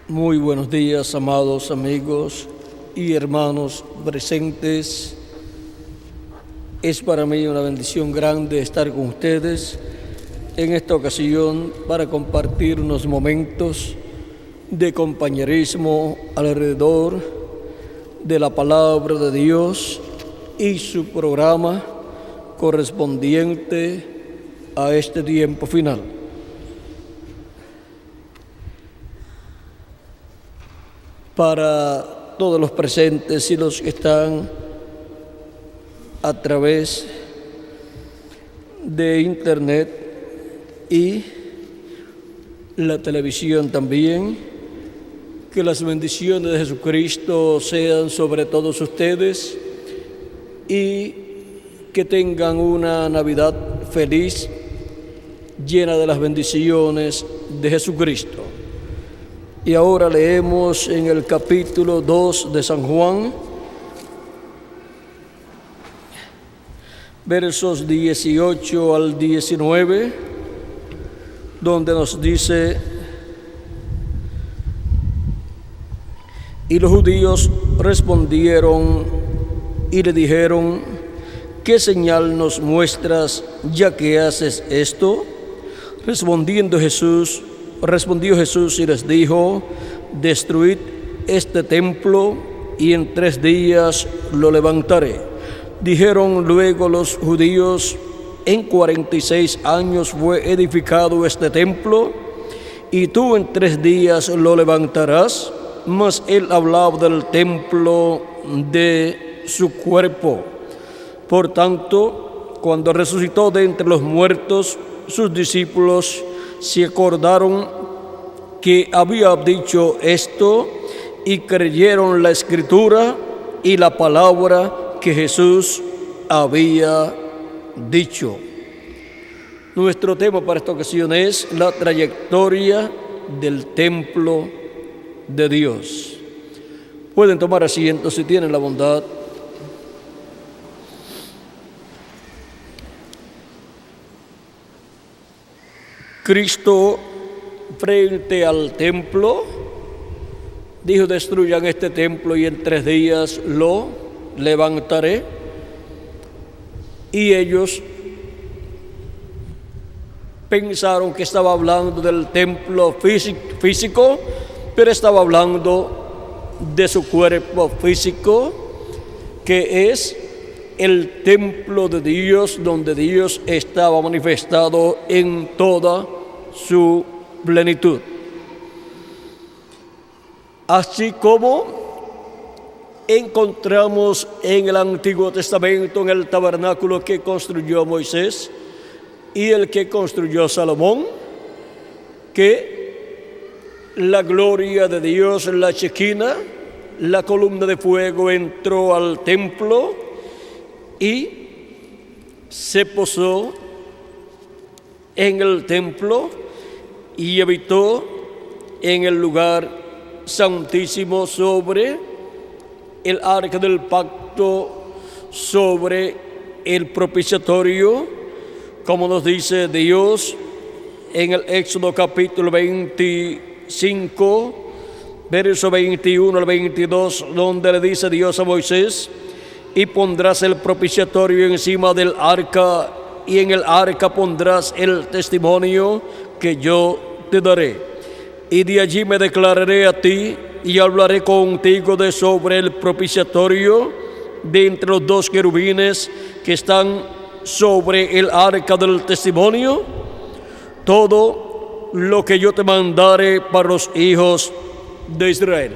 Muy buenos días, amados amigos y hermanos presentes. Es para mí una bendición grande estar con ustedes en esta ocasión para compartir unos momentos de compañerismo alrededor de la palabra de Dios y su programa correspondiente a este tiempo final. Para todos los presentes y los que están a través de internet y la televisión también, que las bendiciones de Jesucristo sean sobre todos ustedes y que tengan una Navidad feliz, llena de las bendiciones de Jesucristo. Y ahora leemos en el capítulo 2 de San Juan, versos 18 al 19, donde nos dice: y los judíos respondieron y le dijeron: ¿qué señal nos muestras ya que haces esto? Respondió Jesús y les dijo: destruid este templo y en 3 días lo levantaré. Dijeron luego los judíos: en 46 años fue edificado este templo, y tú en 3 días lo levantarás. Mas él hablaba del templo de su cuerpo. Por tanto, cuando resucitó de entre los muertos, sus discípulos se acordaron que había dicho esto y creyeron la Escritura y la palabra que Jesús había dicho. Nuestro tema para esta ocasión es la trayectoria del templo de Dios. Pueden tomar asiento si tienen la bondad. Cristo, frente al templo, dijo: destruyan este templo y en 3 días lo levantaré. Y ellos pensaron que estaba hablando del templo físico, pero estaba hablando de su cuerpo físico, que es el templo de Dios, donde Dios estaba manifestado en toda su plenitud. Así como encontramos en el Antiguo Testamento, en el tabernáculo que construyó Moisés y el que construyó Salomón, que la gloria de Dios, la Shekinah, la columna de fuego, entró al templo y se posó en el templo y habitó en el lugar santísimo sobre el arca del pacto, sobre el propiciatorio, como nos dice Dios en el Éxodo capítulo 25, verso 21 al 22, donde le dice Dios a Moisés: y pondrás el propiciatorio encima del arca, y en el arca pondrás el testimonio que yo te daré. Y de allí me declararé a ti y hablaré contigo de sobre el propiciatorio, de entre los 2 querubines que están sobre el arca del testimonio, todo lo que yo te mandare para los hijos de Israel.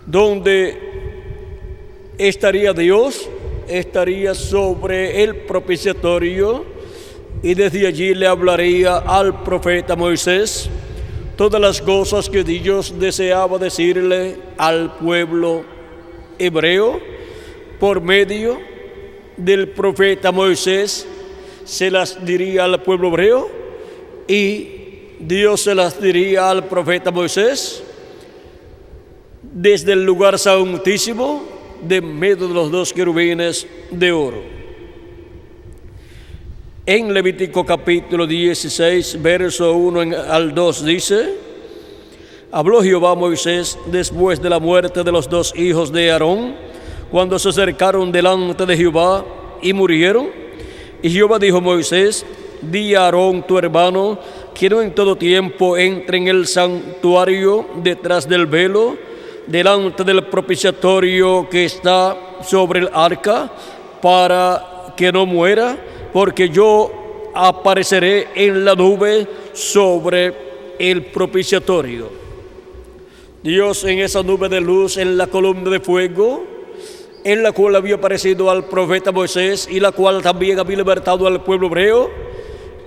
Donde estaría Dios, estaría sobre el propiciatorio, y desde allí le hablaría al profeta Moisés todas las cosas que Dios deseaba decirle al pueblo hebreo. Por medio del profeta Moisés se las diría al pueblo hebreo, y Dios se las diría al profeta Moisés desde el lugar santísimo, de medio de los 2 querubines de oro. En Levítico capítulo 16, verso 1 al 2 dice: Habló Jehová a Moisés después de la muerte de los dos hijos de Aarón, cuando se acercaron delante de Jehová y murieron. Y Jehová dijo a Moisés: di a Aarón tu hermano que no en todo tiempo entre en el santuario detrás del velo, delante del propiciatorio que está sobre el arca, para que no muera, porque yo apareceré en la nube sobre el propiciatorio. Dios en esa nube de luz, en la columna de fuego, en la cual había aparecido al profeta Moisés y la cual también había libertado al pueblo hebreo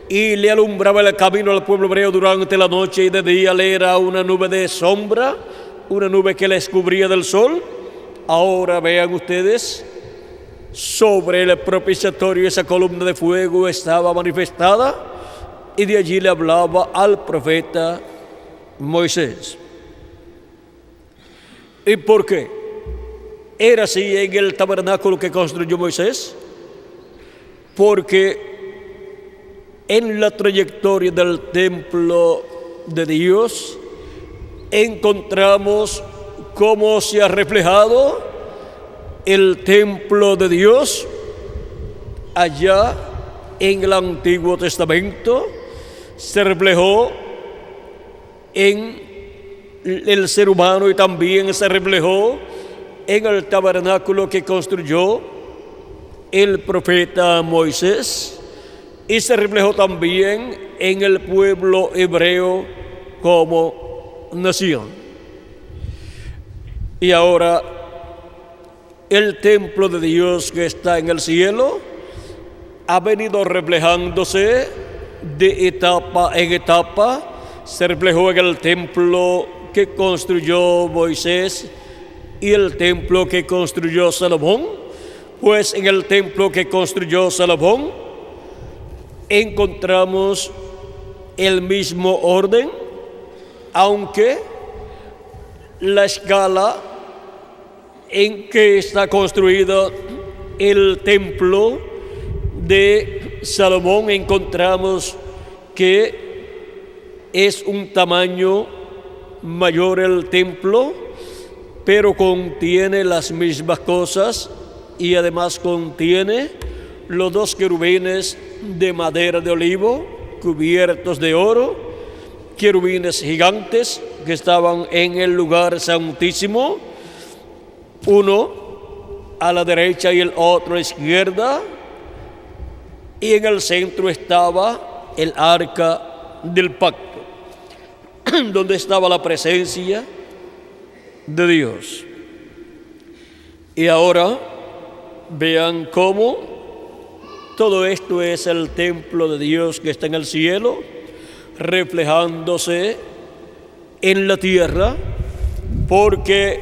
y le alumbraba el camino al pueblo hebreo durante la noche, y de día le era una nube de sombra, una nube que les cubría del sol. Ahora vean ustedes, sobre el propiciatorio esa columna de fuego estaba manifestada, y de allí le hablaba al profeta Moisés. ¿Y por qué? ¿Era así en el tabernáculo que construyó Moisés? Porque en la trayectoria del templo de Dios encontramos cómo se ha reflejado el templo de Dios allá en el Antiguo Testamento. Se reflejó en el ser humano y también se reflejó en el tabernáculo que construyó el profeta Moisés, y se reflejó también en el pueblo hebreo como nación. Y ahora el templo de Dios que está en el cielo ha venido reflejándose de etapa en etapa. Se reflejó en el templo que construyó Moisés y el templo que construyó Salomón. Pues en el templo que construyó Salomón encontramos el mismo orden, aunque la escala en que está construido el templo de Salomón encontramos que es un tamaño mayor el templo, pero contiene las mismas cosas, y además contiene los dos querubines de madera de olivo cubiertos de oro, querubines gigantes que estaban en el lugar santísimo, uno a la derecha y el otro a la izquierda, y en el centro estaba el arca del pacto, donde estaba la presencia de Dios. Y ahora vean cómo todo esto es el templo de Dios que está en el cielo, reflejándose en la tierra, porque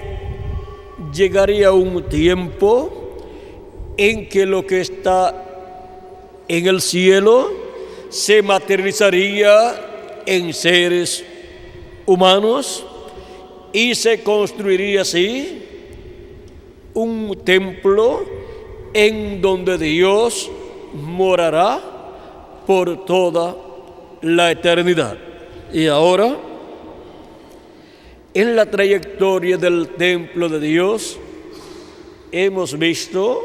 llegaría un tiempo en que lo que está en el cielo se materializaría en seres humanos, y se construiría así un templo en donde Dios morará por toda la eternidad. Y ahora, en la trayectoria del templo de Dios, hemos visto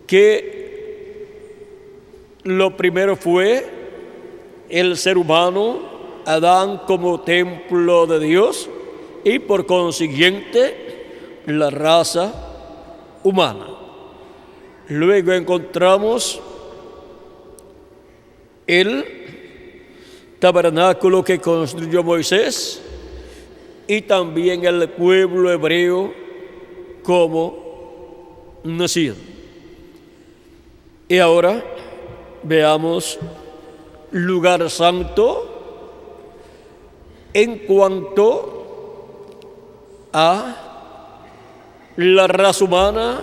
que lo primero fue el ser humano, Adán, como templo de Dios, y por consiguiente la raza humana. Luego encontramos el tabernáculo que construyó Moisés y también el pueblo hebreo como nación. Y ahora veamos lugar santo en cuanto a la raza humana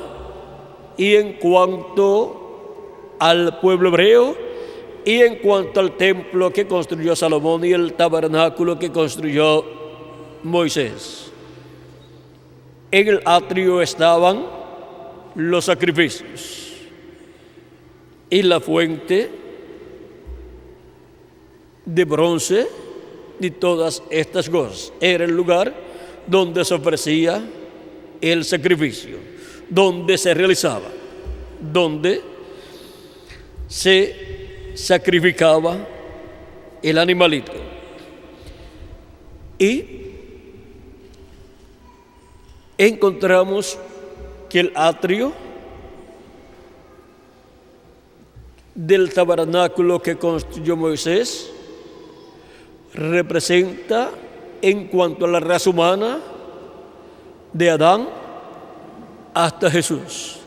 y en cuanto al pueblo hebreo y en cuanto al templo que construyó Salomón y el tabernáculo que construyó Moisés. En el atrio estaban los sacrificios y la fuente de bronce y todas estas cosas. Era el lugar donde se ofrecía el sacrificio, donde se realizaba, donde se sacrificaba el animalito. Y encontramos que el atrio del tabernáculo que construyó Moisés representa, en cuanto a la raza humana, de Adán hasta Jesús.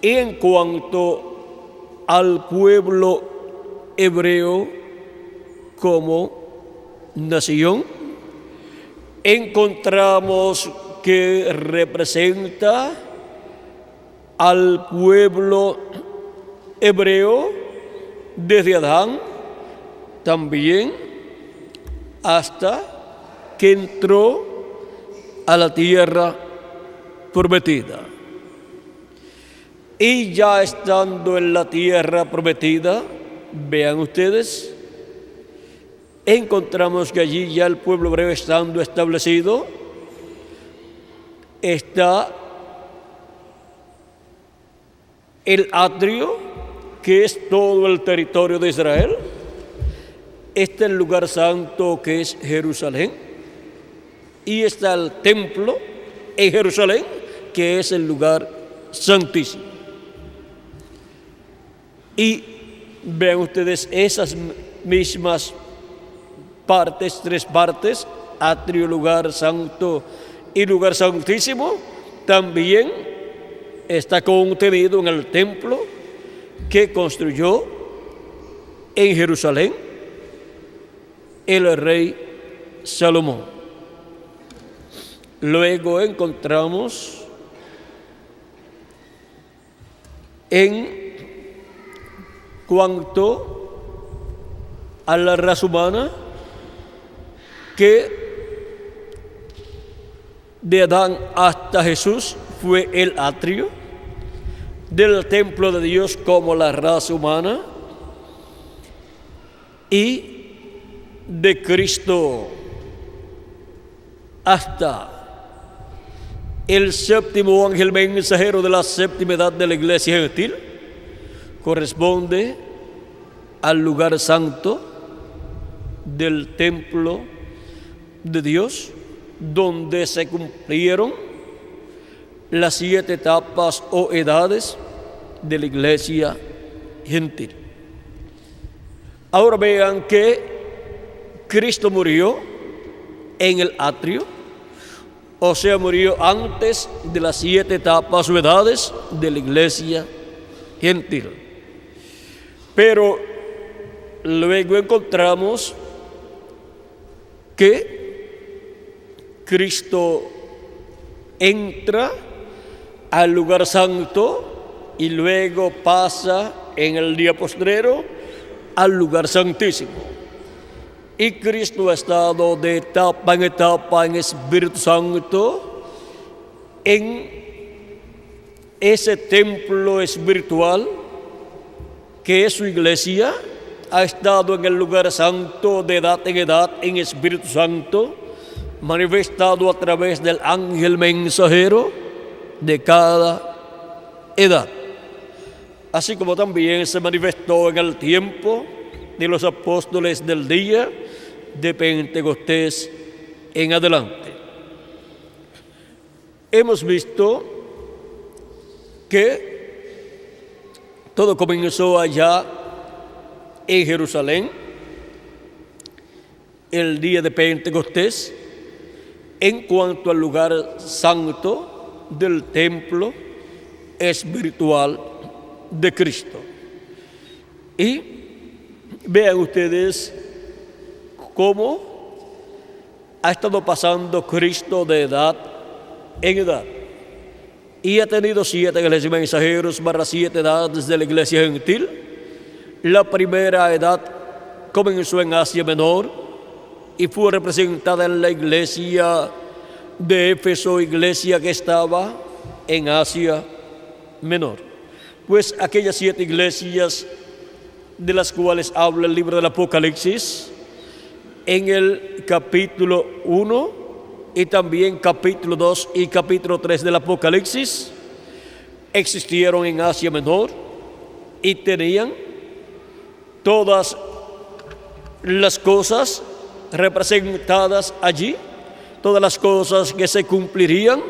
Y en cuanto al pueblo hebreo como nación, encontramos que representa al pueblo hebreo desde Adán también hasta que entró a la tierra prometida. Y ya estando en la tierra prometida, vean ustedes, encontramos que allí ya el pueblo hebreo estando establecido, está el atrio, que es todo el territorio de Israel. Está el lugar santo, que es Jerusalén. Y está el templo en Jerusalén, que es el lugar santísimo. Y vean ustedes esas mismas partes, tres partes, atrio, lugar santo y lugar santísimo, también está contenido en el templo que construyó en Jerusalén el rey Salomón. Luego encontramos en cuanto a la raza humana que de Adán hasta Jesús fue el atrio del templo de Dios como la raza humana, y de Cristo hasta el séptimo ángel mensajero de la séptima edad de la iglesia gentil corresponde al lugar santo del templo de Dios, donde se cumplieron las 7 etapas o edades de la iglesia gentil. Ahora vean que Cristo murió en el atrio, o sea, murió antes de las 7 etapas o edades de la iglesia gentil. Pero luego encontramos que Cristo entra al lugar santo y luego pasa en el día postrero al lugar santísimo. Y Cristo ha estado de etapa en etapa en Espíritu Santo en ese templo espiritual que es su iglesia. Ha estado en el lugar santo de edad en edad en Espíritu Santo, manifestado a través del ángel mensajero de cada edad, así como también se manifestó en el tiempo de los apóstoles del día de Pentecostés en adelante. Hemos visto que todo comenzó allá en Jerusalén el día de Pentecostés, en cuanto al lugar santo del templo espiritual de Cristo. Y vean ustedes cómo ha estado pasando Cristo de edad en edad. Y ha tenido 7 iglesias mensajeros para 7 edades de la iglesia gentil. La primera edad comenzó en Asia Menor y fue representada en la iglesia de Éfeso, iglesia que estaba en Asia Menor. Pues aquellas 7 iglesias de las cuales habla el libro del Apocalipsis en el capítulo 1 y también capítulo 2 y capítulo 3 del Apocalipsis, existieron en Asia Menor y tenían todas las cosas representadas allí, todas las cosas que se cumplirían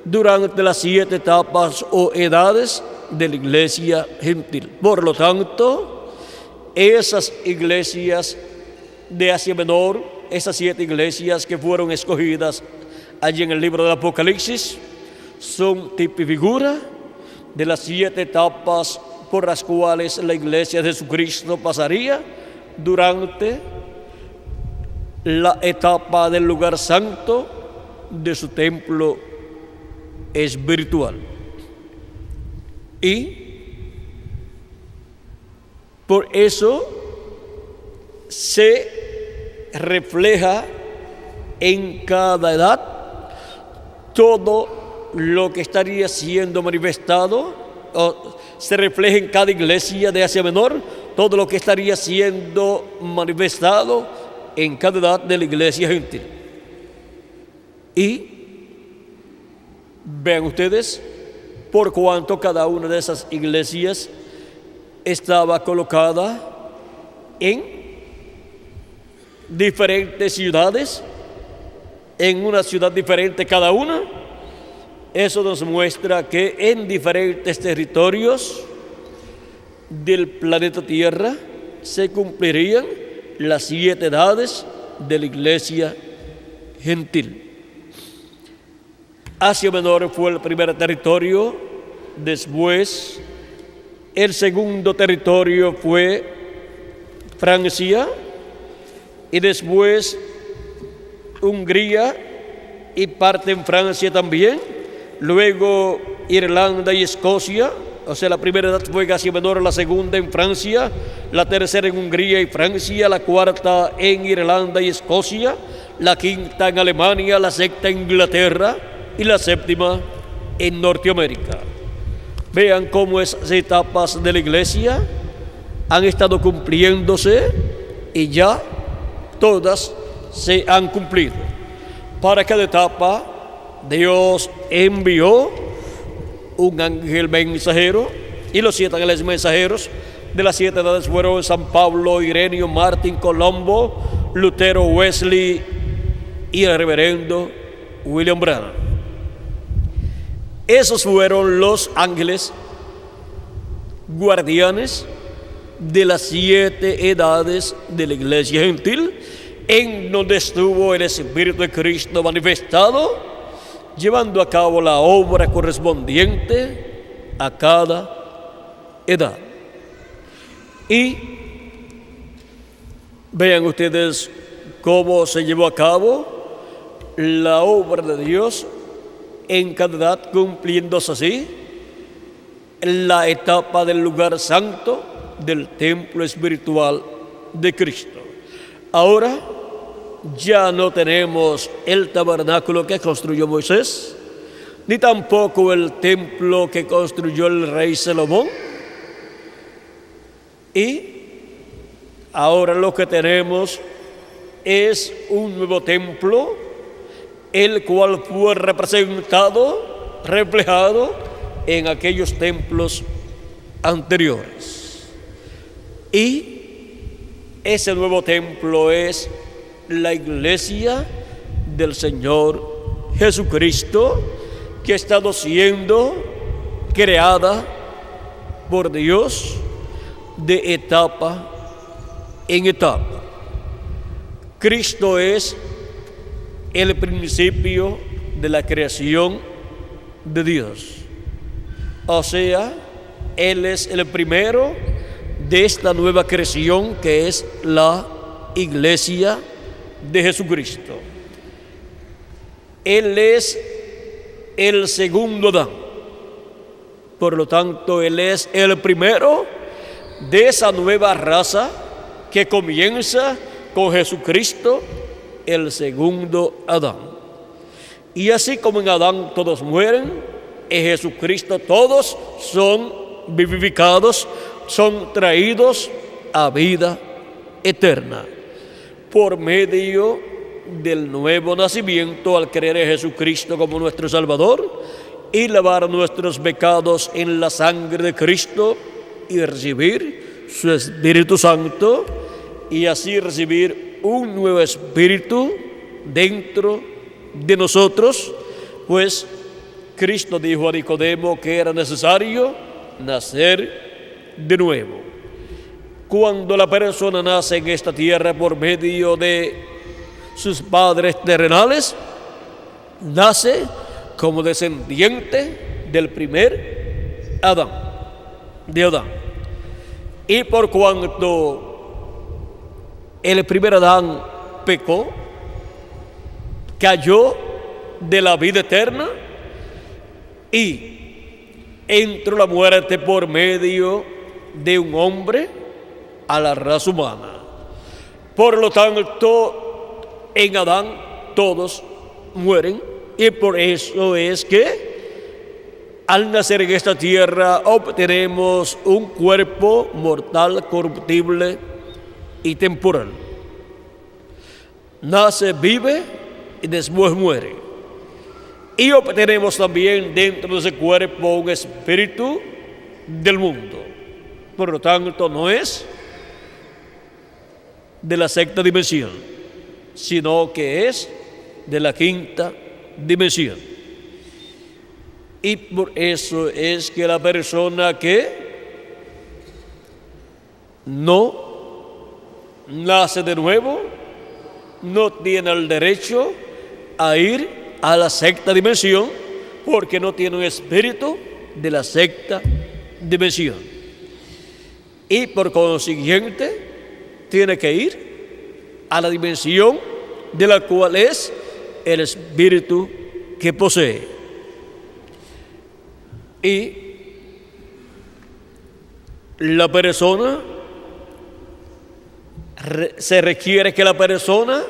durante las 7 etapas o edades de la iglesia gentil. Por lo tanto, esas iglesias de Asia Menor, esas 7 iglesias que fueron escogidas allí en el libro del Apocalipsis, son tipo y figura de las 7 etapas por las cuales la iglesia de Jesucristo pasaría durante la etapa del lugar santo de su templo espiritual. Y por eso se refleja en cada edad todo lo que estaría siendo manifestado, o se refleja en cada iglesia de Asia Menor todo lo que estaría siendo manifestado en cada edad de la iglesia gentil. Y vean ustedes por cuanto cada una de esas iglesias estaba colocada en diferentes ciudades, en una ciudad diferente cada una. Eso nos muestra que en diferentes territorios del planeta Tierra se cumplirían las 7 edades de la iglesia gentil. Asia Menor fue el primer territorio, después el segundo territorio fue Francia y después Hungría y parte en Francia también, luego Irlanda y Escocia. O sea, la primera edad fue Asia Menor, la segunda en Francia, la tercera en Hungría y Francia, la cuarta en Irlanda y Escocia, la quinta en Alemania, la sexta en Inglaterra y la séptima en Norteamérica. Vean cómo esas etapas de la iglesia han estado cumpliéndose y ya todas se han cumplido. Para cada etapa Dios envió un ángel mensajero, y los 7 ángeles mensajeros de las 7 edades fueron San Pablo, Ireneo, Martín, Colombo, Lutero, Wesley y el reverendo William Branham. Esos fueron los ángeles guardianes de las 7 edades de la iglesia gentil, en donde estuvo el Espíritu de Cristo manifestado, llevando a cabo la obra correspondiente a cada edad. Y vean ustedes cómo se llevó a cabo la obra de Dios en cada edad, cumpliéndose así la etapa del lugar santo del templo espiritual de Cristo. Ahora ya no tenemos el tabernáculo que construyó Moisés, ni tampoco el templo que construyó el rey Salomón. Y ahora lo que tenemos es un nuevo templo, el cual fue representado, reflejado en aquellos templos anteriores. Y ese nuevo templo es la iglesia del Señor Jesucristo, que ha estado siendo creada por Dios de etapa en etapa. Cristo es el principio de la creación de Dios. O sea, Él es el primero de esta nueva creación que es la iglesia de Jesucristo. Él es el segundo Adán. Por lo tanto, Él es el primero de esa nueva raza que comienza con Jesucristo, el segundo Adán. Y así como en Adán todos mueren, en Jesucristo todos son vivificados, son traídos a vida eterna. por medio del nuevo nacimiento al creer en Jesucristo como nuestro Salvador y lavar nuestros pecados en la sangre de Cristo y recibir su Espíritu Santo y así recibir un nuevo espíritu dentro de nosotros, pues Cristo dijo a Nicodemo que era necesario nacer de nuevo. Cuando la persona nace en esta tierra por medio de sus padres terrenales, nace como descendiente del primer Adán, de Adán. Y por cuanto el primer Adán pecó, cayó de la vida eterna y entró la muerte por medio de un hombre a la raza humana. Por lo tanto, en Adán todos mueren y por eso es que al nacer en esta tierra obtenemos un cuerpo mortal, corruptible y temporal. Nace, vive y después muere. Y obtenemos también dentro de ese cuerpo un espíritu del mundo. Por lo tanto, no es de la sexta dimensión, sino que es de la quinta dimensión. Y por eso es que la persona que no nace de nuevo no tiene el derecho a ir a la sexta dimensión, porque no tiene un espíritu de la sexta dimensión. Y por consiguiente tiene que ir a la dimensión de la cual es el espíritu que posee. Y la persona, se requiere que la persona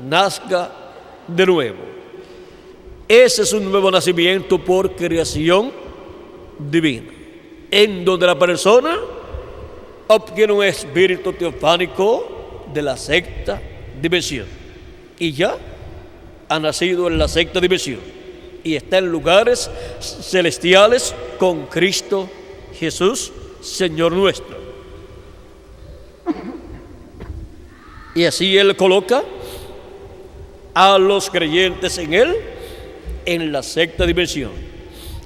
nazca de nuevo. Ese es un nuevo nacimiento por creación divina, en donde la persona obtiene un espíritu teofánico de la sexta dimensión y ya ha nacido en la sexta dimensión y está en lugares celestiales con Cristo Jesús, Señor nuestro. Y así Él coloca a los creyentes en Él en la sexta dimensión,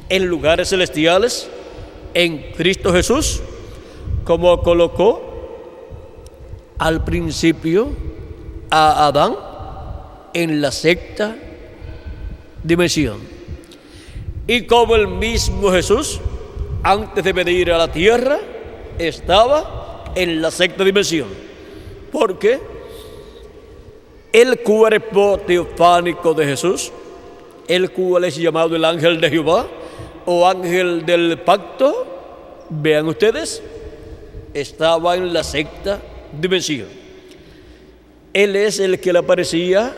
en lugares celestiales, en Cristo Jesús, como colocó al principio a Adán en la sexta dimensión. Y como el mismo Jesús, antes de venir a la tierra, estaba en la sexta dimensión. Porque el cuerpo teofánico de Jesús, el cual es llamado el ángel de Jehová o ángel del pacto, vean ustedes, estaba en la sexta dimensión. Él es el que le aparecía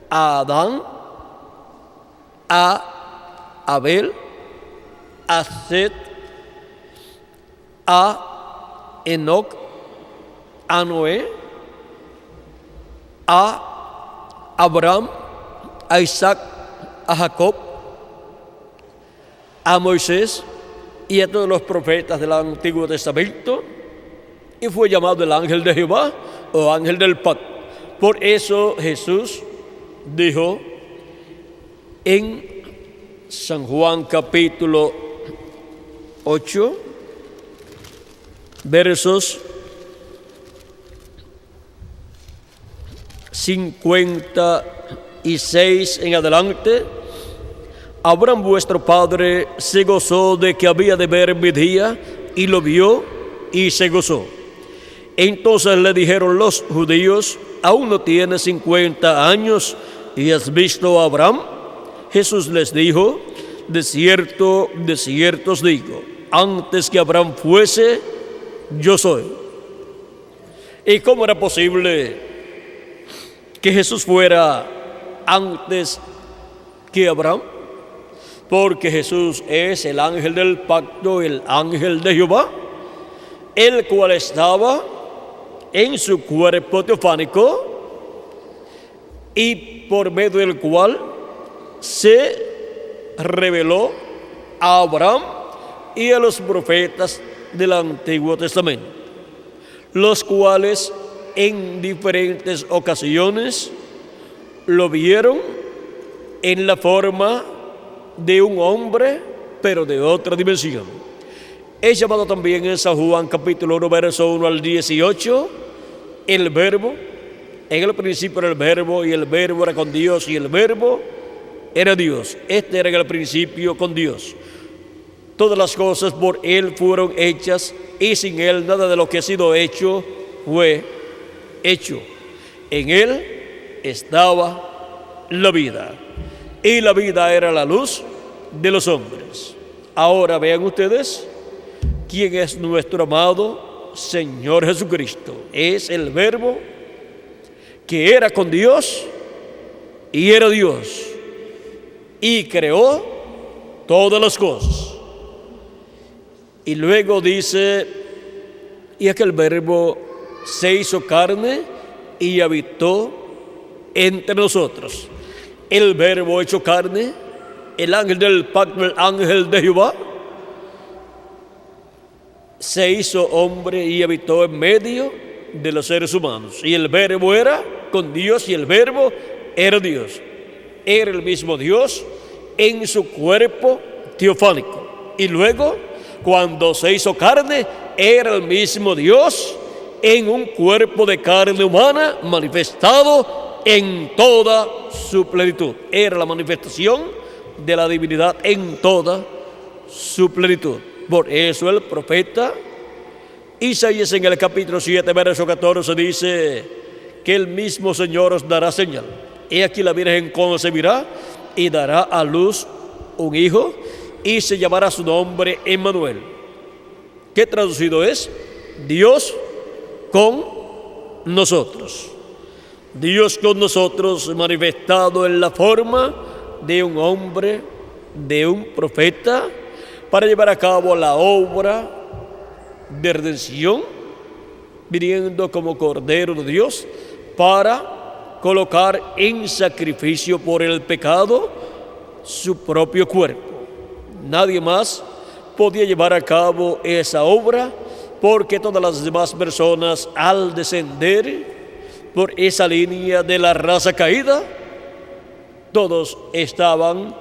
a Adán, a Abel, a Set, a Enoc, a Noé, a Abraham, a Isaac, a Jacob, a Moisés y a todos los profetas del Antiguo Testamento, y fue llamado el ángel de Jehová o ángel del pacto. Por eso Jesús dijo en San Juan capítulo 8, versos 56 en adelante: Abraham vuestro padre se gozó de que había de ver mi día, y lo vio y se gozó. Entonces le dijeron los judíos: ¿aún no tienes 50 años y has visto a Abraham? Jesús les dijo: de cierto os digo, antes que Abraham fuese, yo soy. ¿Y cómo era posible que Jesús fuera antes que Abraham? Porque Jesús es el ángel del pacto, el ángel de Jehová, el cual estaba en su cuerpo teofánico y por medio del cual se reveló a Abraham y a los profetas del Antiguo Testamento, los cuales en diferentes ocasiones lo vieron en la forma de un hombre, pero de otra dimensión. Es llamado también en San Juan capítulo 1, verso 1 al 18, el Verbo. En el principio era el Verbo, y el Verbo era con Dios, y el Verbo era Dios. Este era en el principio con Dios. Todas las cosas por Él fueron hechas, y sin Él nada de lo que ha sido hecho fue hecho. En Él estaba la vida, y la vida era la luz de los hombres. Ahora vean ustedes quién es nuestro amado Señor Jesucristo. Es el Verbo que era con Dios y era Dios, y creó todas las cosas. Y luego dice, y aquel Verbo se hizo carne y habitó entre nosotros. El Verbo hecho carne, el ángel del pacto, el ángel de Jehová, se hizo hombre y habitó en medio de los seres humanos. Y el Verbo era con Dios, y el Verbo era Dios. Era el mismo Dios en su cuerpo teofánico. Y luego, cuando se hizo carne, era el mismo Dios en un cuerpo de carne humana manifestado en toda su plenitud. Era la manifestación de la divinidad en toda su plenitud. Por eso el profeta Isaías en el capítulo 7, verso 14 dice que el mismo Señor os dará señal. He aquí la Virgen concebirá y dará a luz un hijo, y se llamará su nombre Emmanuel, que traducido es Dios con nosotros. Dios con nosotros manifestado en la forma de un hombre, de un profeta, para llevar a cabo la obra de redención, viniendo como Cordero de Dios para colocar en sacrificio por el pecado su propio cuerpo. Nadie más podía llevar a cabo esa obra, porque todas las demás personas, al descender por esa línea de la raza caída, todos estaban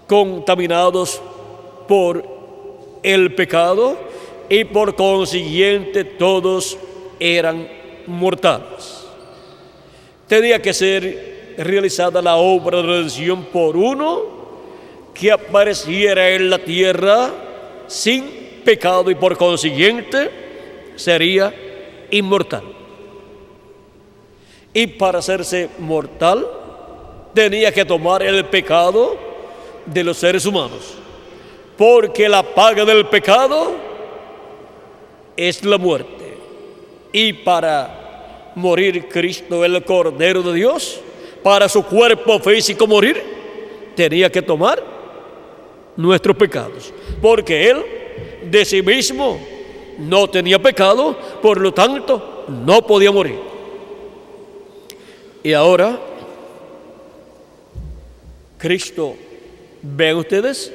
contaminados por el pecado, y por consiguiente todos eran mortales. Tenía que ser realizada la obra de redención por uno que apareciera en la tierra sin pecado, y por consiguiente sería inmortal. Y para hacerse mortal tenía que tomar el pecado de los seres humanos, porque la paga del pecado es la muerte. Y para morir Cristo, el Cordero de Dios, para su cuerpo físico morir, tenía que tomar nuestros pecados, porque Él de sí mismo no tenía pecado, por lo tanto no podía morir. Y ahora Cristo, ven ustedes,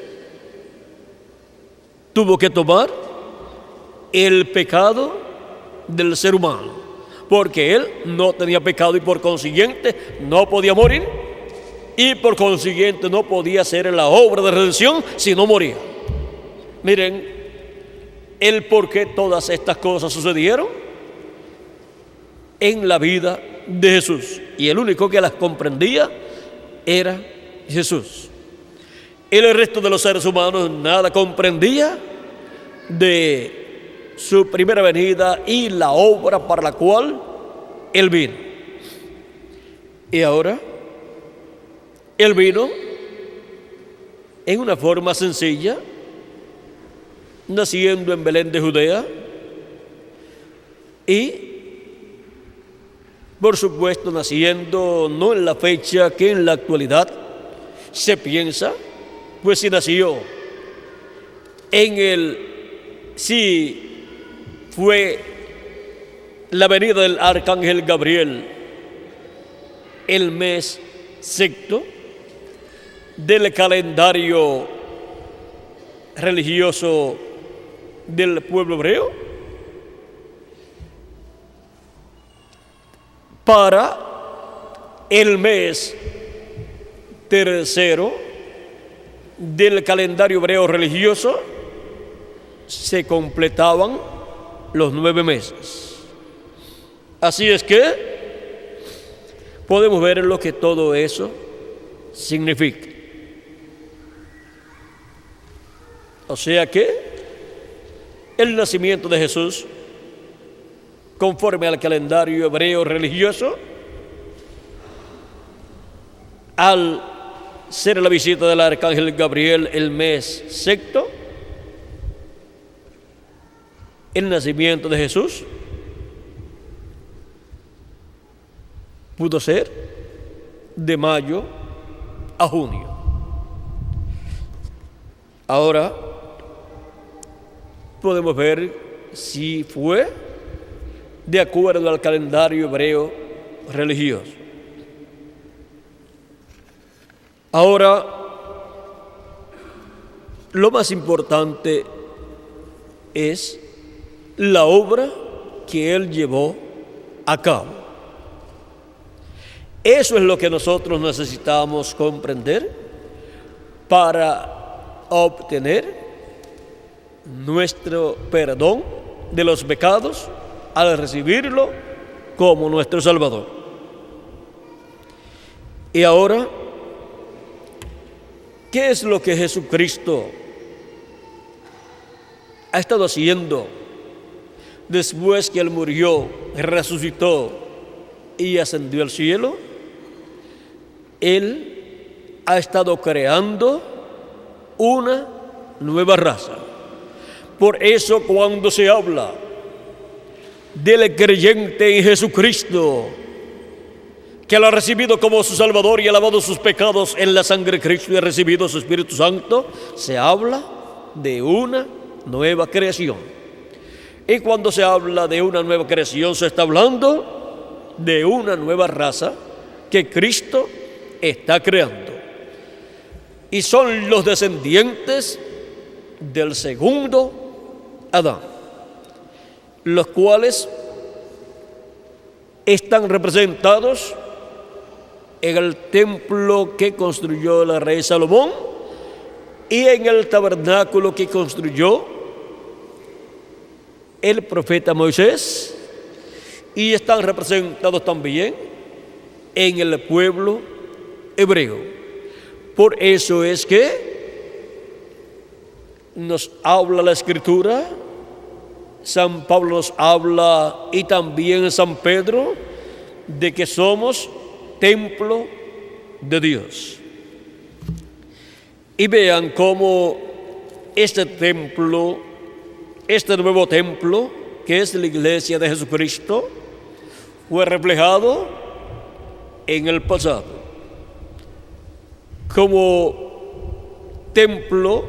tuvo que tomar el pecado del ser humano, porque Él no tenía pecado y por consiguiente no podía morir, y por consiguiente no podía hacer la obra de redención si no moría. Miren el por qué todas estas cosas sucedieron en la vida de Jesús, y el único que las comprendía era Jesús. El resto de los seres humanos nada comprendía de su primera venida y la obra para la cual Él vino. Y ahora Él vino en una forma sencilla, naciendo en Belén de Judea, y por supuesto naciendo no en la fecha que en la actualidad se piensa, pues si nació si fue la venida del arcángel Gabriel, el mes sexto del calendario religioso del pueblo hebreo, para el mes tercero del calendario hebreo religioso se completaban los 9 meses. Así es que podemos ver lo que todo eso significa. O sea que el nacimiento de Jesús, conforme al calendario hebreo religioso, al ser la visita del arcángel Gabriel el mes sexto, el nacimiento de Jesús pudo ser de mayo a junio. Ahora podemos ver si fue de acuerdo al calendario hebreo religioso. Ahora, lo más importante es la obra que él llevó a cabo. Eso es lo que nosotros necesitamos comprender para obtener nuestro perdón de los pecados al recibirlo como nuestro Salvador. Y ahora, ¿qué es lo que Jesucristo ha estado haciendo después que Él murió, resucitó y ascendió al cielo? Él ha estado creando una nueva raza. Por eso cuando se habla del creyente en Jesucristo, que lo ha recibido como su Salvador y ha lavado sus pecados en la sangre de Cristo y ha recibido su Espíritu Santo, se habla de una nueva creación. Y cuando se habla de una nueva creación, se está hablando de una nueva raza que Cristo está creando. Y son los descendientes del segundo Adán, los cuales están representados en el templo que construyó el rey Salomón y en el tabernáculo que construyó el profeta Moisés, y están representados también en el pueblo hebreo. Por eso es que nos habla la Escritura, San Pablo nos habla y también San Pedro, de que somos templo de Dios. Y vean cómo este templo, este nuevo templo, que es la iglesia de Jesucristo, fue reflejado en el pasado como templo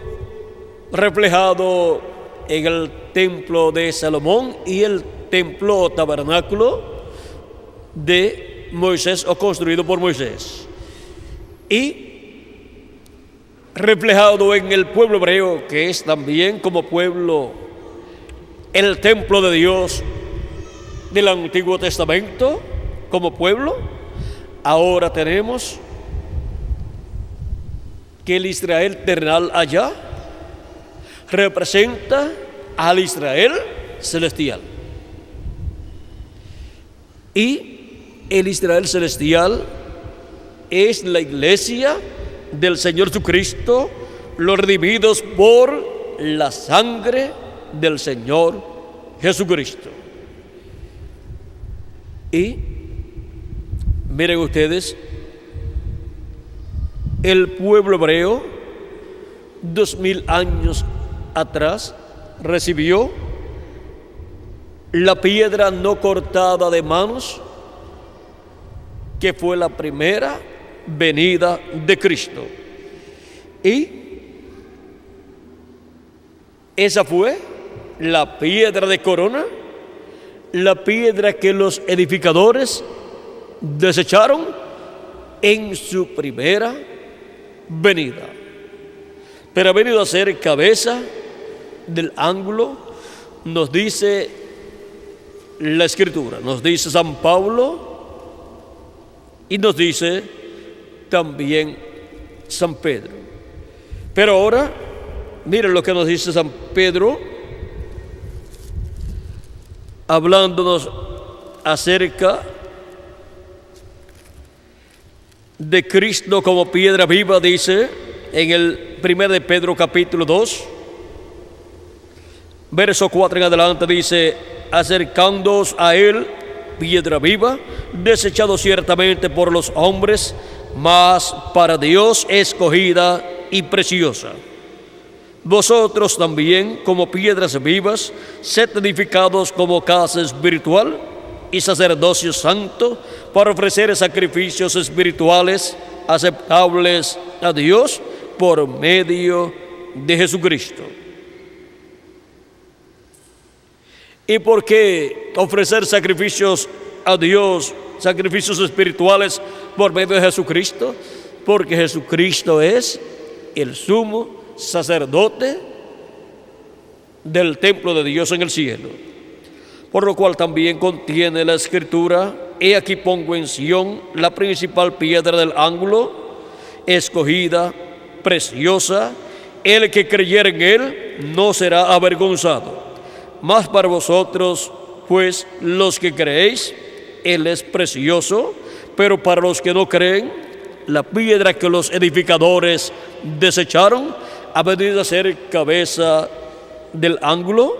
reflejado en el templo de Salomón y el templo o tabernáculo de Moisés o construido por Moisés, y reflejado en el pueblo hebreo, que es también como pueblo el templo de Dios del Antiguo Testamento como pueblo. Ahora tenemos que el Israel terrenal allá representa al Israel celestial. Y el Israel celestial es la iglesia del Señor Jesucristo, los redimidos por la sangre del Señor Jesucristo. Y miren ustedes, el pueblo hebreo 2000 años atrás recibió la piedra no cortada de manos, que fue la primera venida de Cristo. Y esa fue la piedra de corona, la piedra que los edificadores desecharon en su primera venida, pero ha venido a ser cabeza del ángulo, nos dice la Escritura, nos dice San Pablo y nos dice también San Pedro. Pero ahora, miren lo que nos dice San Pedro, hablándonos acerca de Cristo como piedra viva. Dice en el 1 de Pedro capítulo 2, verso 4 en adelante, dice: acercándoos a él, piedra viva, desechado ciertamente por los hombres, mas para Dios escogida y preciosa. Vosotros también, como piedras vivas, sed edificados como casa espiritual y sacerdocio santo, para ofrecer sacrificios espirituales aceptables a Dios por medio de Jesucristo. ¿Y por qué ofrecer sacrificios a Dios, sacrificios espirituales por medio de Jesucristo? Porque Jesucristo es el sumo sacerdote del templo de Dios en el cielo. Por lo cual también contiene la Escritura: he aquí pongo en Sión la principal piedra del ángulo, escogida, preciosa, el que creyere en él no será avergonzado. Mas para vosotros, pues, los que creéis, él es precioso, pero para los que no creen, la piedra que los edificadores desecharon ha venido a ser cabeza del ángulo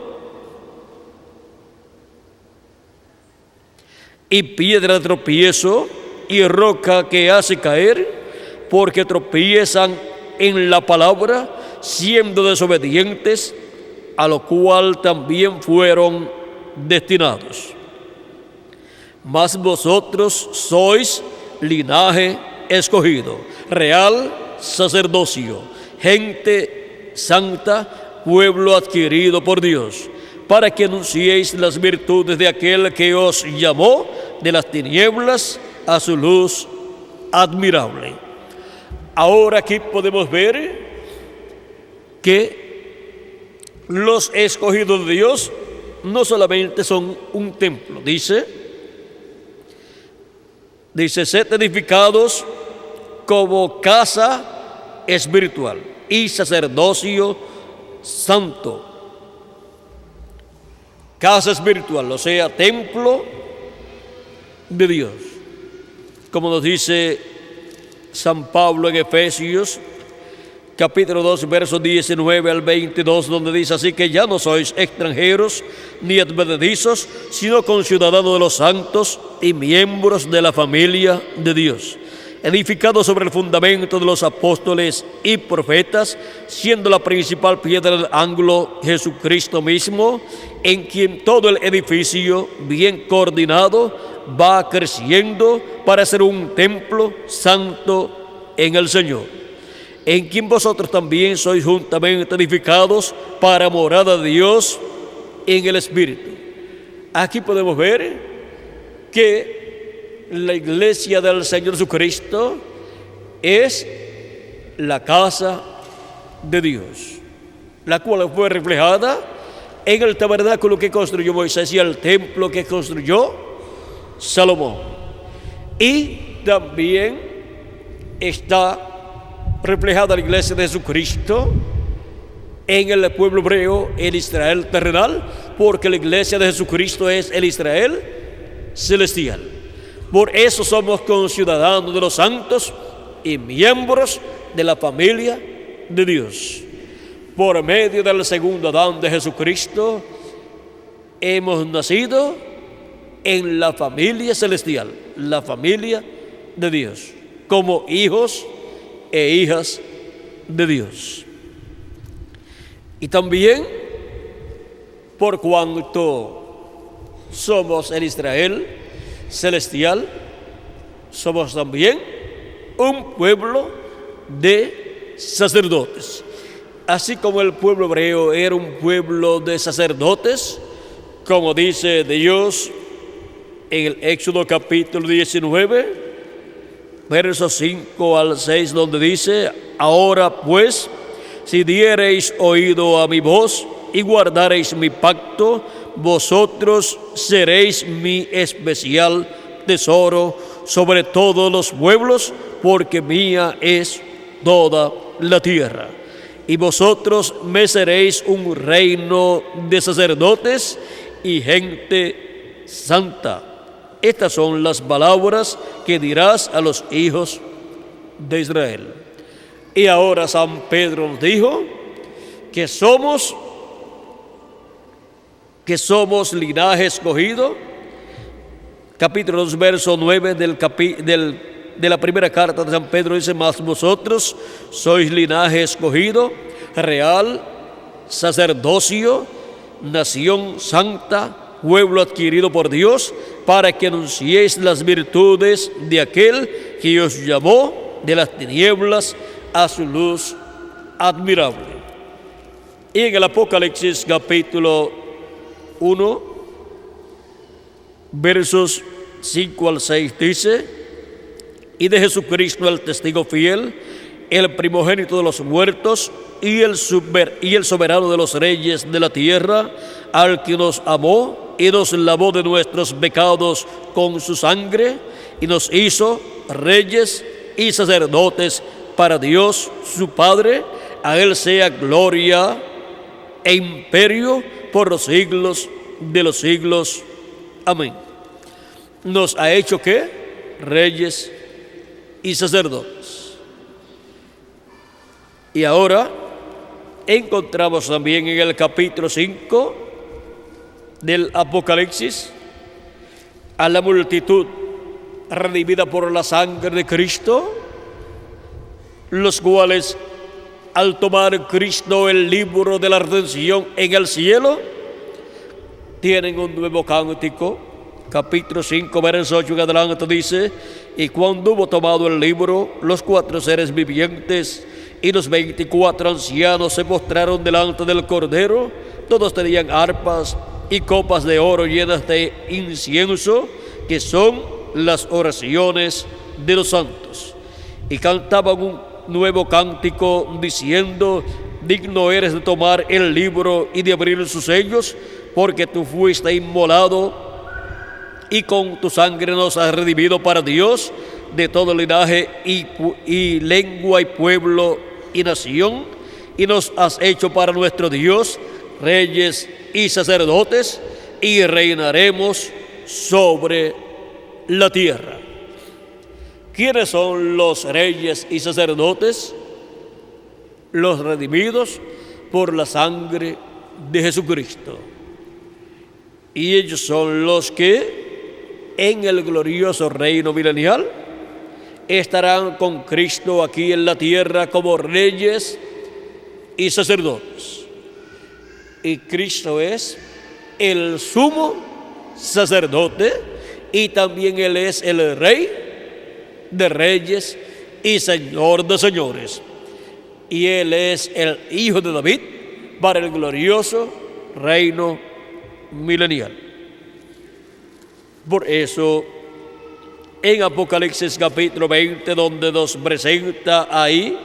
y piedra de tropiezo y roca que hace caer, porque tropiezan en la palabra, siendo desobedientes, a lo cual también fueron destinados. Mas vosotros sois linaje escogido, real sacerdocio, gente santa, pueblo adquirido por Dios, para que anunciéis las virtudes de aquel que os llamó de las tinieblas a su luz admirable. Ahora aquí podemos ver que los escogidos de Dios no solamente son un templo, dice, sed edificados como casa espiritual y sacerdocio santo. Casa espiritual, o sea, templo de Dios. Como nos dice San Pablo en Efesios capítulo 2, versos 19 al 22, donde dice: así que ya no sois extranjeros ni advenedizos, sino conciudadanos de los santos y miembros de la familia de Dios, edificados sobre el fundamento de los apóstoles y profetas, siendo la principal piedra del ángulo Jesucristo mismo, en quien todo el edificio, bien coordinado, va creciendo para ser un templo santo en el Señor, en quien vosotros también sois juntamente edificados para morada de Dios en el Espíritu. Aquí podemos ver que la iglesia del Señor Jesucristo es la casa de Dios, la cual fue reflejada en el tabernáculo que construyó Moisés y el templo que construyó Salomón. Y también está reflejada la iglesia de Jesucristo en el pueblo hebreo, el Israel terrenal, porque la iglesia de Jesucristo es el Israel celestial. Por eso somos conciudadanos de los santos y miembros de la familia de Dios. Por medio del segundo Adán de Jesucristo hemos nacido en la familia celestial, la familia de Dios, como hijos e hijas de Dios. Y también, por cuanto somos el Israel celestial, somos también un pueblo de sacerdotes. Así como el pueblo hebreo era un pueblo de sacerdotes, como dice Dios en el Éxodo capítulo 19, versos 5 al 6, donde dice: ahora pues, si diereis oído a mi voz y guardareis mi pacto, vosotros seréis mi especial tesoro sobre todos los pueblos, porque mía es toda la tierra. Y vosotros me seréis un reino de sacerdotes y gente santa. Estas son las palabras que dirás a los hijos de Israel. Y ahora San Pedro nos dijo que somos linaje escogido. Capítulo 2, verso 9 de la primera carta de San Pedro dice: mas vosotros sois linaje escogido, real, sacerdocio, nación santa, pueblo adquirido por Dios, para que anunciéis las virtudes de aquel que os llamó de las tinieblas a su luz admirable. Y en el Apocalipsis capítulo 1, versos 5 al 6 dice: y de Jesucristo el testigo fiel, el primogénito de los muertos y el soberano de los reyes de la tierra, al que nos amó y nos lavó de nuestros pecados con su sangre y nos hizo reyes y sacerdotes para Dios su Padre. A él sea gloria e imperio por los siglos de los siglos. Amén. Nos ha hecho ¿qué? Reyes y sacerdotes. Y ahora encontramos también en el capítulo 5 del Apocalipsis a la multitud redimida por la sangre de Cristo, los cuales, al tomar Cristo el libro de la redención en el cielo, tienen un nuevo cántico. Capítulo 5, verso 8 en adelante dice: y cuando hubo tomado el libro, los 4 seres vivientes y los 24 ancianos se postraron delante del Cordero. Todos tenían arpas y copas de oro llenas de incienso, que son las oraciones de los santos. Y cantaban un nuevo cántico diciendo: digno eres de tomar el libro y de abrir sus sellos, porque tú fuiste inmolado y con tu sangre nos has redimido para Dios de todo linaje y lengua y pueblo y nación, y nos has hecho para nuestro Dios reyes y sacerdotes, y reinaremos sobre la tierra. ¿Quiénes son los reyes y sacerdotes? Los redimidos por la sangre de Jesucristo. Y ellos son los que en el glorioso reino milenial estarán con Cristo aquí en la tierra como reyes y sacerdotes. Y Cristo es el sumo sacerdote, y también Él es el Rey de reyes y Señor de señores. Y Él es el Hijo de David para el glorioso reino milenial. Por eso, en Apocalipsis capítulo 20, donde nos presenta ahí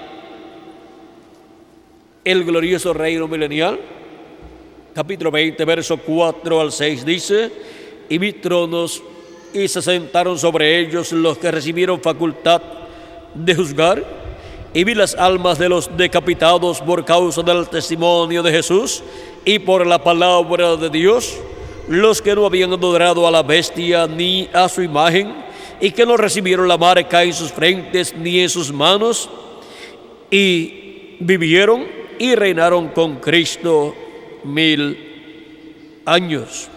el glorioso reino milenial, capítulo 20, verso 4 al 6 dice: y vi tronos y se sentaron sobre ellos los que recibieron facultad de juzgar, y vi las almas de los decapitados por causa del testimonio de Jesús y por la palabra de Dios, los que no habían adorado a la bestia ni a su imagen, y que no recibieron la marca en sus frentes ni en sus manos, y vivieron y reinaron con Cristo 1000 años.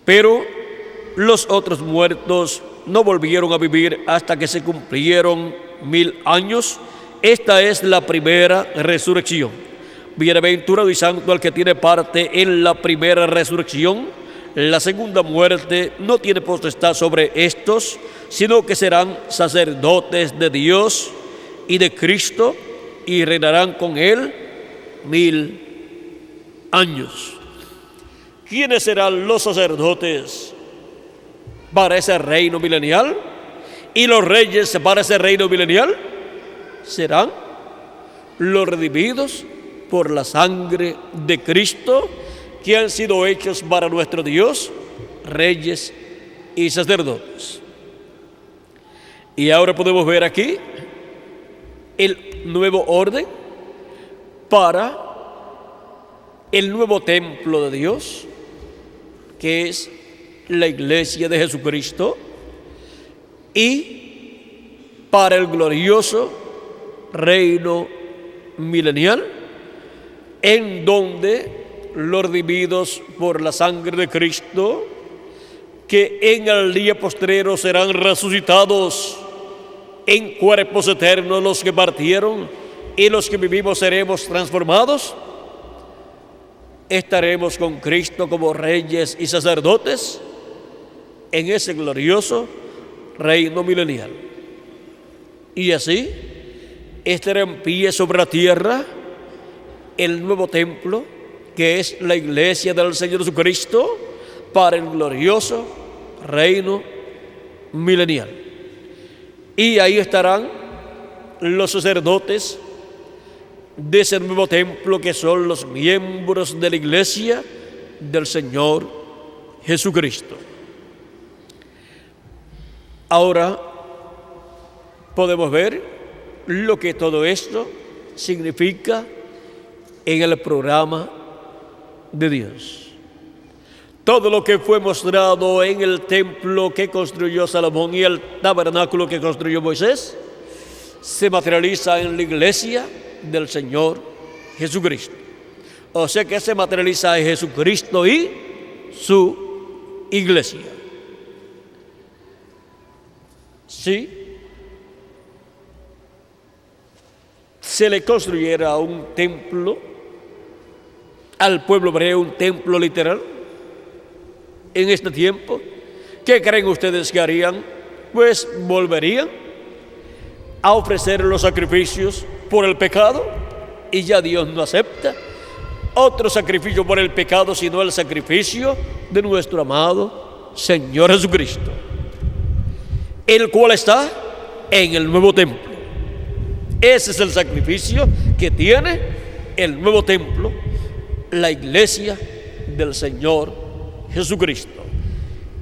Pero los otros muertos no volvieron a vivir hasta que se cumplieron 1000 años. Esta es la primera resurrección. Bienaventurado y santo el que tiene parte en la primera resurrección. La segunda muerte no tiene potestad sobre estos, sino que serán sacerdotes de Dios y de Cristo, y reinarán con Él 1000 años. ¿quiénes serán los sacerdotes para ese reino milenial? ¿Y los reyes para ese reino milenial? Serán los redimidos por la sangre de Cristo, que han sido hechos para nuestro Dios, reyes y sacerdotes. Y ahora podemos ver aquí el nuevo orden para el nuevo templo de Dios, que es la iglesia de Jesucristo, y para el glorioso reino milenial, en donde los redimidos por la sangre de Cristo, que en el día postrero serán resucitados en cuerpos eternos los que partieron, y los que vivimos seremos transformados, estaremos con Cristo como reyes y sacerdotes en ese glorioso reino milenial. Y así estará en pie sobre la tierra el nuevo templo, que es la iglesia del Señor Jesucristo, para el glorioso reino milenial. Y ahí estarán los sacerdotes de ese nuevo templo, que son los miembros de la iglesia del Señor Jesucristo. Ahora podemos ver lo que todo esto significa en el programa de Dios. Todo lo que fue mostrado en el templo que construyó Salomón y el tabernáculo que construyó Moisés se materializa en la iglesia del Señor Jesucristo. O sea que se materializa en Jesucristo y su iglesia. Si se le construyera un templo al pueblo hebreo, un templo literal, en este tiempo, ¿qué creen ustedes que harían? Pues volverían a ofrecer los sacrificios por el pecado, y ya Dios no acepta otro sacrificio por el pecado, sino el sacrificio de nuestro amado Señor Jesucristo, el cual está en el nuevo templo. Ese es el sacrificio que tiene el nuevo templo, la iglesia del Señor Jesucristo.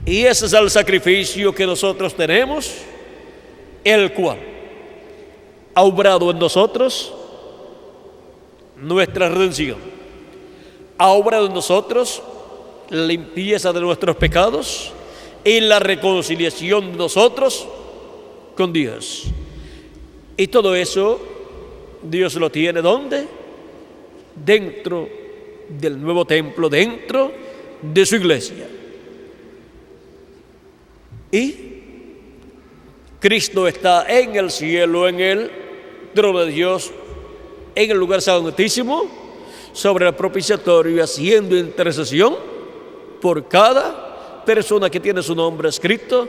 Y ese es el sacrificio que nosotros tenemos, el cual ha obrado en nosotros nuestra redención, ha obrado en nosotros la limpieza de nuestros pecados y la reconciliación de nosotros con Dios. Y todo eso Dios lo tiene ¿dónde? Dentro del nuevo templo, dentro de su iglesia. Y Cristo está en el cielo, en el trono de Dios, en el lugar santísimo, sobre el propiciatorio, haciendo intercesión por cada persona que tiene su nombre escrito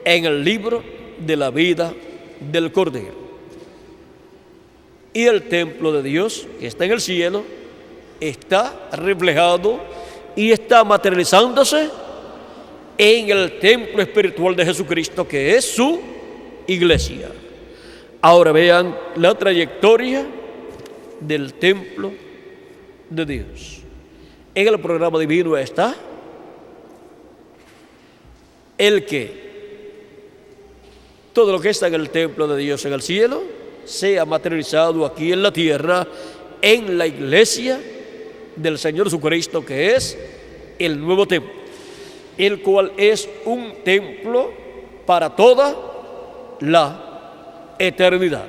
en el libro de la vida del Cordero. Y el templo de Dios, que está en el cielo, está reflejado y está materializándose en el templo espiritual de Jesucristo, que es su iglesia. Ahora vean la trayectoria del templo de Dios. En el programa divino está el que todo lo que está en el templo de Dios en el cielo sea materializado aquí en la tierra, en la iglesia del Señor Jesucristo, que es el nuevo templo, el cual es un templo para toda la eternidad.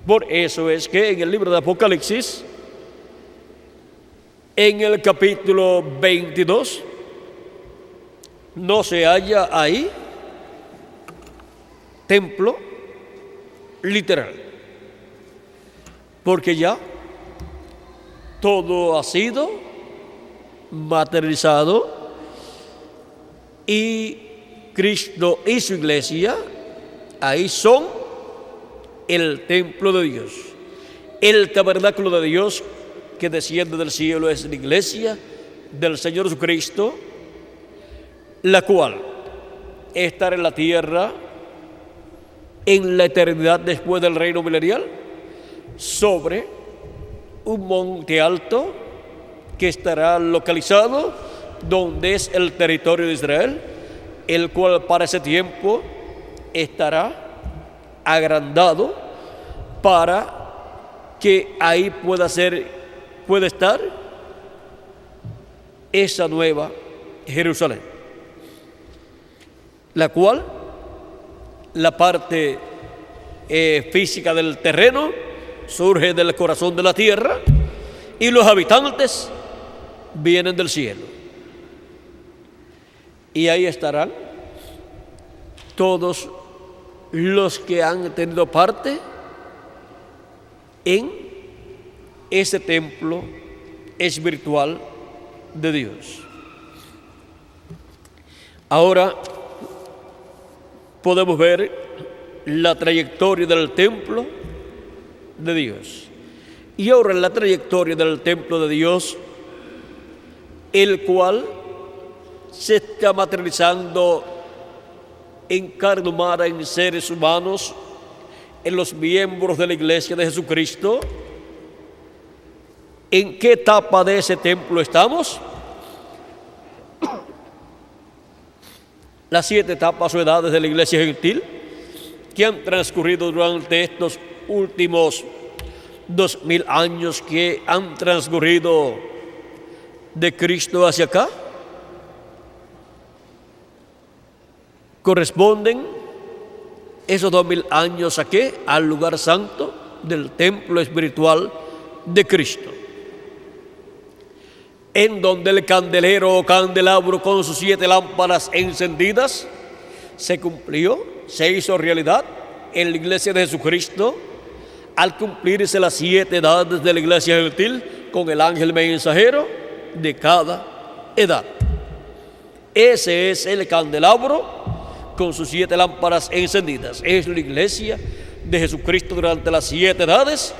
Por eso es que en el libro de Apocalipsis, en el capítulo 22, no se halla ahí templo literal, porque ya todo ha sido materializado y Cristo y su iglesia ahí son el templo de Dios. El tabernáculo de Dios que desciende del cielo es la iglesia del Señor Jesucristo, la cual estará en la tierra en la eternidad después del reino milenial, sobre un monte alto que estará localizado donde es el territorio de Israel, el cual para ese tiempo estará agrandado para que ahí pueda estar esa nueva Jerusalén, la cual la parte física del terreno surge del corazón de la tierra y los habitantes vienen del cielo. Y ahí estarán todos los que han tenido parte en ese templo espiritual de Dios. Ahora podemos ver la trayectoria del templo de Dios. Y ahora la trayectoria del templo de Dios, el cual se está materializando en carne humana, en seres humanos, en los miembros de la iglesia de Jesucristo. ¿En qué etapa de ese templo estamos? Las 7 etapas o edades de la iglesia gentil que han transcurrido durante estos últimos 2000 años que han transcurrido de Cristo hacia acá, corresponden esos 2000 años ¿a qué? Al lugar santo del templo espiritual de Cristo, en donde el candelero o candelabro con sus 7 lámparas encendidas se cumplió, se hizo realidad en la iglesia de Jesucristo al cumplirse las 7 edades de la iglesia gentil con el ángel mensajero de cada edad. Ese es el candelabro con sus 7 lámparas encendidas. Es la iglesia de Jesucristo durante las 7 edades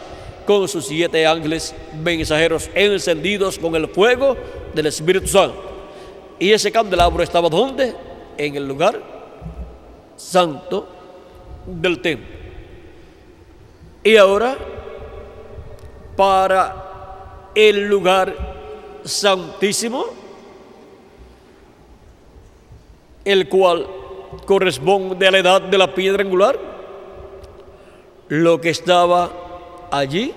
con sus 7 ángeles mensajeros encendidos con el fuego del Espíritu Santo. Y ese candelabro estaba ¿dónde? En el lugar santo del templo. Y ahora, para el lugar santísimo, el cual corresponde a la edad de la piedra angular, lo que estaba allí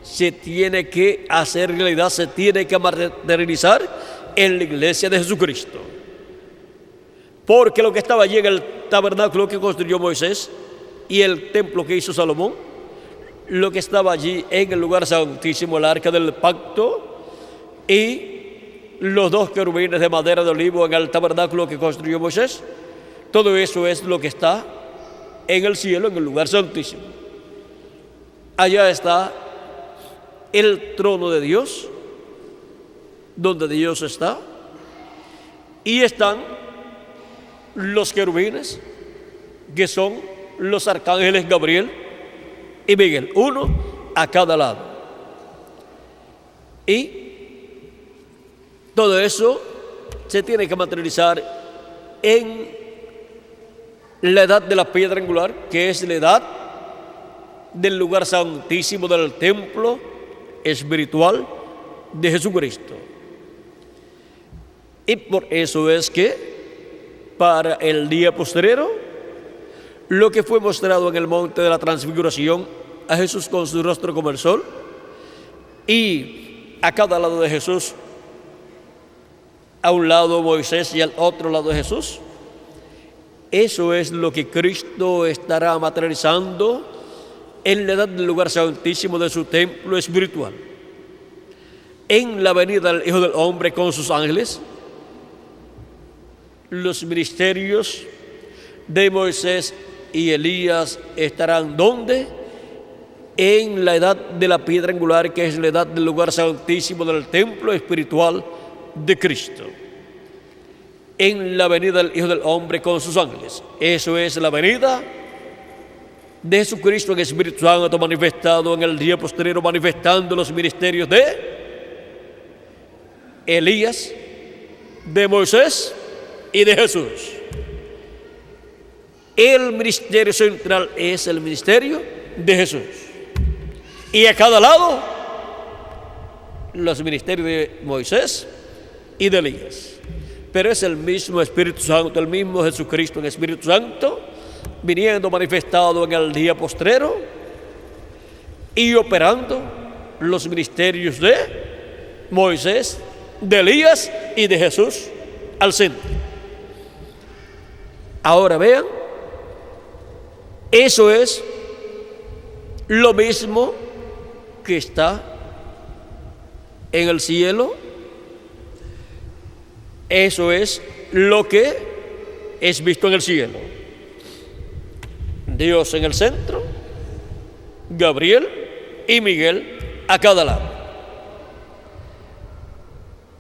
se tiene que hacer realidad, se tiene que materializar en la iglesia de Jesucristo. Porque lo que estaba allí en el tabernáculo que construyó Moisés y el templo que hizo Salomón, lo que estaba allí en el lugar santísimo, el arca del pacto y los 2 querubines de madera de olivo en el tabernáculo que construyó Moisés, todo eso es lo que está en el cielo, en el lugar santísimo. Allá está el trono de Dios, donde Dios está, y están los querubines, que son los arcángeles Gabriel y Miguel, uno a cada lado. Y todo eso se tiene que materializar en la edad de la piedra angular, que es la edad del lugar santísimo del templo espiritual de Jesucristo. Y por eso es que para el día postrero, lo que fue mostrado en el monte de la transfiguración, a Jesús con su rostro como el sol, y a cada lado de Jesús, a un lado Moisés y al otro lado de Jesús, eso es lo que Cristo estará materializando en la edad del lugar santísimo de su templo espiritual. En la venida del Hijo del Hombre con sus ángeles, los ministerios de Moisés y Elías estarán ¿dónde? En la edad de la piedra angular, que es la edad del lugar santísimo del templo espiritual de Cristo. En la venida del Hijo del Hombre con sus ángeles. Eso es la venida de Jesucristo en el Espíritu Santo manifestado en el día postrero, manifestando los ministerios de Elías, de Moisés y de Jesús. El ministerio central es el ministerio de Jesús. Y a cada lado, los ministerios de Moisés y de Elías. Pero es el mismo Espíritu Santo, el mismo Jesucristo en Espíritu Santo, viniendo manifestado en el día postrero y operando los ministerios de Moisés, de Elías y de Jesús al centro. Ahora vean, eso es lo mismo que está en el cielo. Eso es lo que es visto en el cielo. Dios en el centro, Gabriel y Miguel a cada lado.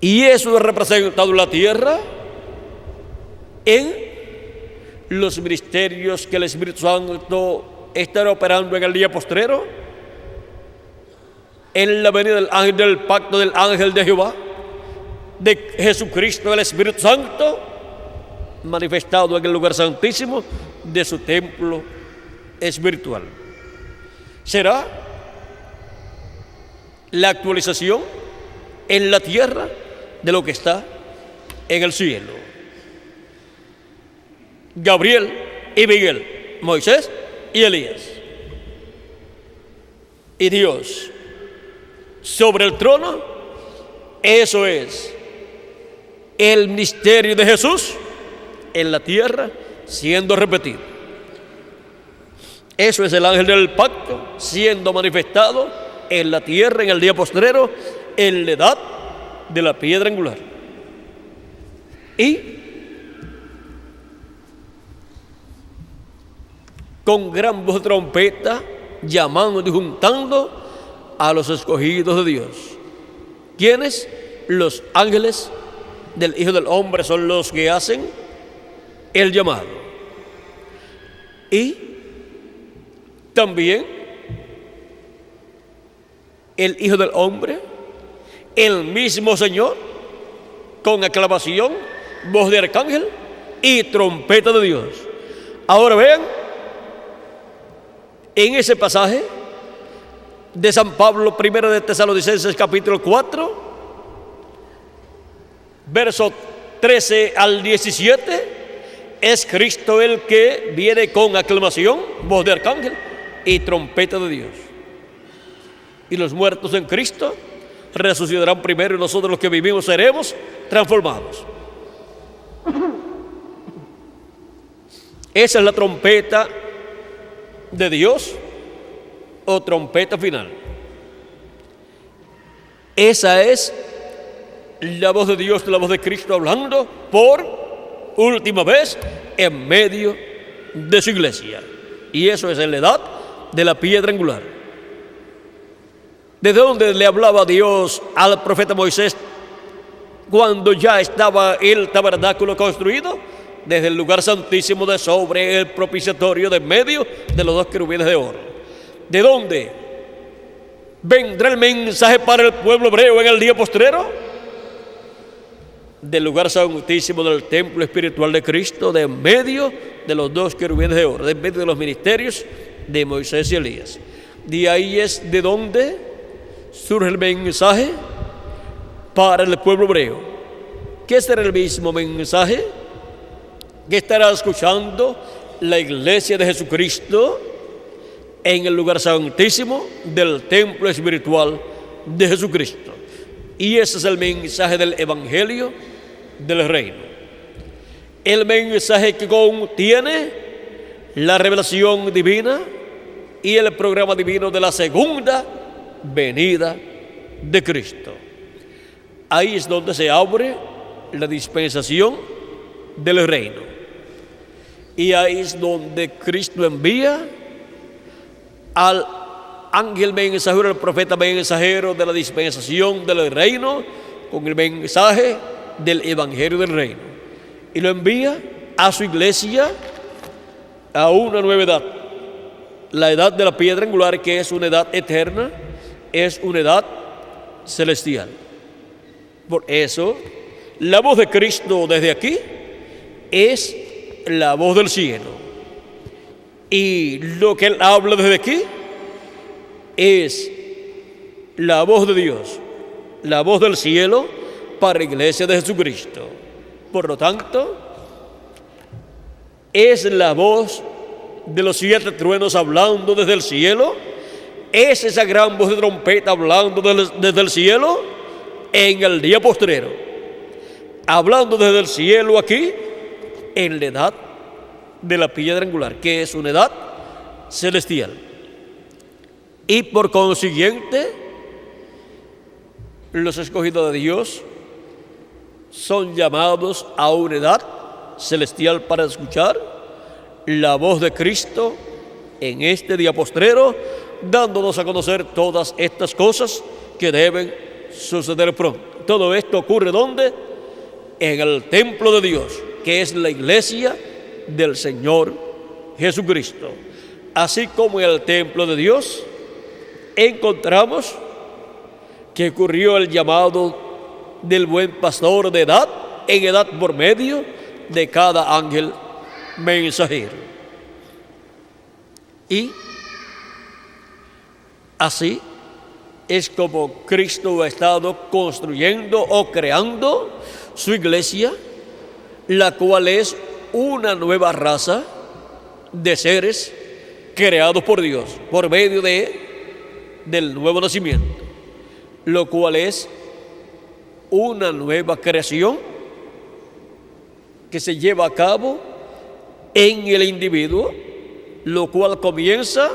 Y eso es representado en la tierra en los ministerios que el Espíritu Santo estará operando en el día postrero, en la venida del ángel del pacto del ángel de Jehová, de Jesucristo, el Espíritu Santo, manifestado en el lugar santísimo de su templo espiritual. Será la actualización en la tierra de lo que está en el cielo. Gabriel y Miguel, Moisés y Elías. Y Dios sobre el trono, eso es el misterio de Jesús en la tierra siendo repetido. Eso es el ángel del pacto siendo manifestado en la tierra en el día postrero, en la edad de la piedra angular. Y con gran voz de trompeta, llamando y juntando a los escogidos de Dios. ¿Quiénes? Los ángeles del Hijo del Hombre son los que hacen el llamado. Y también el Hijo del Hombre, el mismo Señor, con aclamación, voz de arcángel y trompeta de Dios. Ahora vean, en ese pasaje de San Pablo, primera de Tesalonicenses, capítulo 4, versos 13 al 17, es Cristo el que viene con aclamación, voz de arcángel y trompeta de Dios. Y los muertos en Cristo resucitarán primero y nosotros los que vivimos seremos transformados. Esa es la trompeta de Dios o trompeta final. Esa es la voz de Dios, la voz de Cristo hablando por última vez en medio de su iglesia. Y eso es en la edad de la piedra angular. ¿Desde dónde le hablaba Dios al profeta Moisés cuando ya estaba el tabernáculo construido? Desde el lugar santísimo de sobre el propiciatorio de en medio de los dos querubines de oro. ¿De dónde vendrá el mensaje para el pueblo hebreo en el día postrero? Del lugar santísimo del templo espiritual de Cristo, de en medio de los dos querubines de oro, de en medio de los ministerios de Moisés y Elías. De ahí es de donde surge el mensaje para el pueblo hebreo. ¿Qué será el mismo mensaje que estará escuchando la iglesia de Jesucristo en el lugar santísimo del templo espiritual de Jesucristo? Y ese es el mensaje del Evangelio del Reino. El mensaje que contiene la revelación divina y el programa divino de la segunda venida de Cristo. Ahí es donde se abre la dispensación del reino. Y ahí es donde Cristo envía al ángel mensajero, al profeta mensajero de la dispensación del reino, con el mensaje del evangelio del reino. Y lo envía a su iglesia a una nueva edad. La edad de la piedra angular, que es una edad eterna, es una edad celestial. Por eso, la voz de Cristo desde aquí es la voz del cielo. Y lo que Él habla desde aquí es la voz de Dios, la voz del cielo para la iglesia de Jesucristo. Por lo tanto, es la voz de los 7 truenos hablando desde el cielo, es esa gran voz de trompeta hablando desde el cielo en el día postrero, hablando desde el cielo aquí en la edad de la piedra angular, que es una edad celestial. Y por consiguiente, los escogidos de Dios son llamados a una edad celestial para escuchar la voz de Cristo en este día postrero, dándonos a conocer todas estas cosas que deben suceder pronto. Todo esto ocurre ¿dónde? En el templo de Dios, que es la iglesia del Señor Jesucristo. Así como en el templo de Dios encontramos que ocurrió el llamado del buen pastor de edad en edad por medio de cada ángel mensajero. Y así es como Cristo ha estado construyendo o creando su iglesia, la cual es una nueva raza de seres creados por Dios por medio del nuevo nacimiento, lo cual es una nueva creación que se lleva a cabo en el individuo, lo cual comienza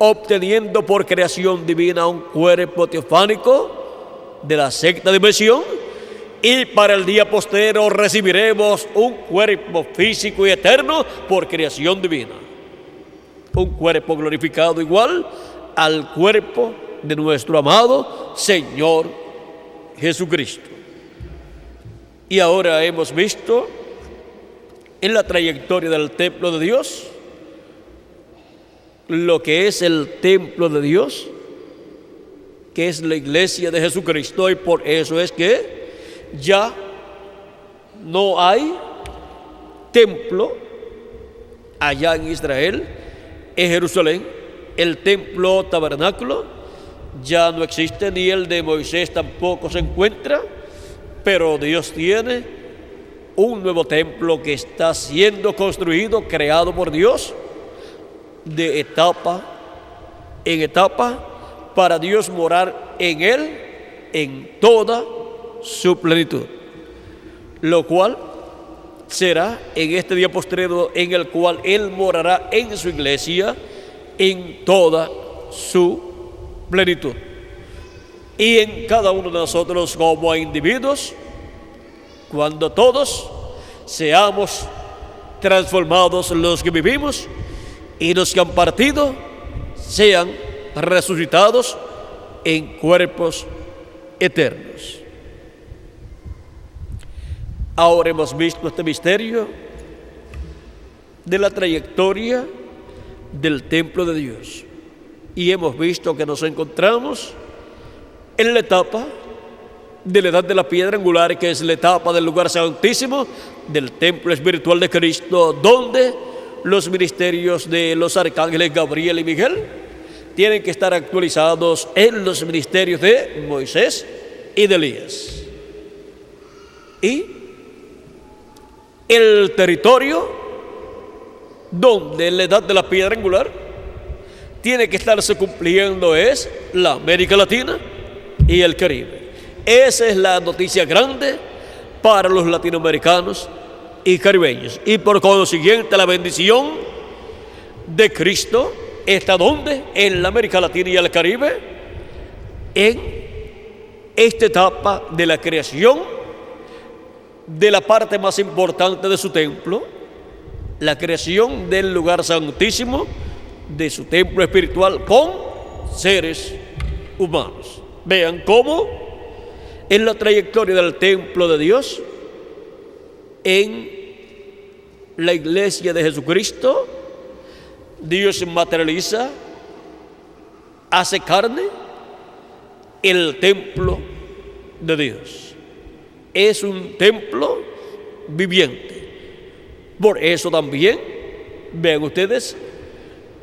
obteniendo por creación divina un cuerpo teofánico de la sexta dimensión, y para el día postero recibiremos un cuerpo físico y eterno por creación divina, un cuerpo glorificado igual al cuerpo de nuestro amado Señor Jesucristo. Y ahora hemos visto en la trayectoria del templo de Dios lo que es el templo de Dios, que es la iglesia de Jesucristo, y por eso es que ya no hay templo allá en Israel, en Jerusalén. El templo tabernáculo ya no existe, ni el de Moisés tampoco se encuentra, pero Dios tiene un nuevo templo que está siendo construido, creado por Dios, de etapa en etapa, para Dios morar en él en toda su plenitud, lo cual será en este día postrero en el cual Él morará en su iglesia en toda su plenitud. Y en cada uno de nosotros como individuos, cuando todos seamos transformados, los que vivimos y los que han partido sean resucitados en cuerpos eternos. Ahora hemos visto este misterio de la trayectoria del templo de Dios, y hemos visto que nos encontramos en la etapa de la edad de la piedra angular, que es la etapa del lugar santísimo, del templo espiritual de Cristo, donde los ministerios de los arcángeles Gabriel y Miguel tienen que estar actualizados en los ministerios de Moisés y de Elías. Y el territorio donde la edad de la piedra angular tiene que estarse cumpliendo es la América Latina y el Caribe. Esa es la noticia grande para los latinoamericanos y caribeños. Y por consiguiente la bendición de Cristo está ¿dónde? En la América Latina y el Caribe, en esta etapa de la creación de la parte más importante de su templo, la creación del lugar santísimo de su templo espiritual con seres humanos. Vean cómo en la trayectoria del templo de Dios, en la iglesia de Jesucristo, Dios se materializa, hace carne el templo de Dios. es un templo viviente. Por eso también, vean ustedes,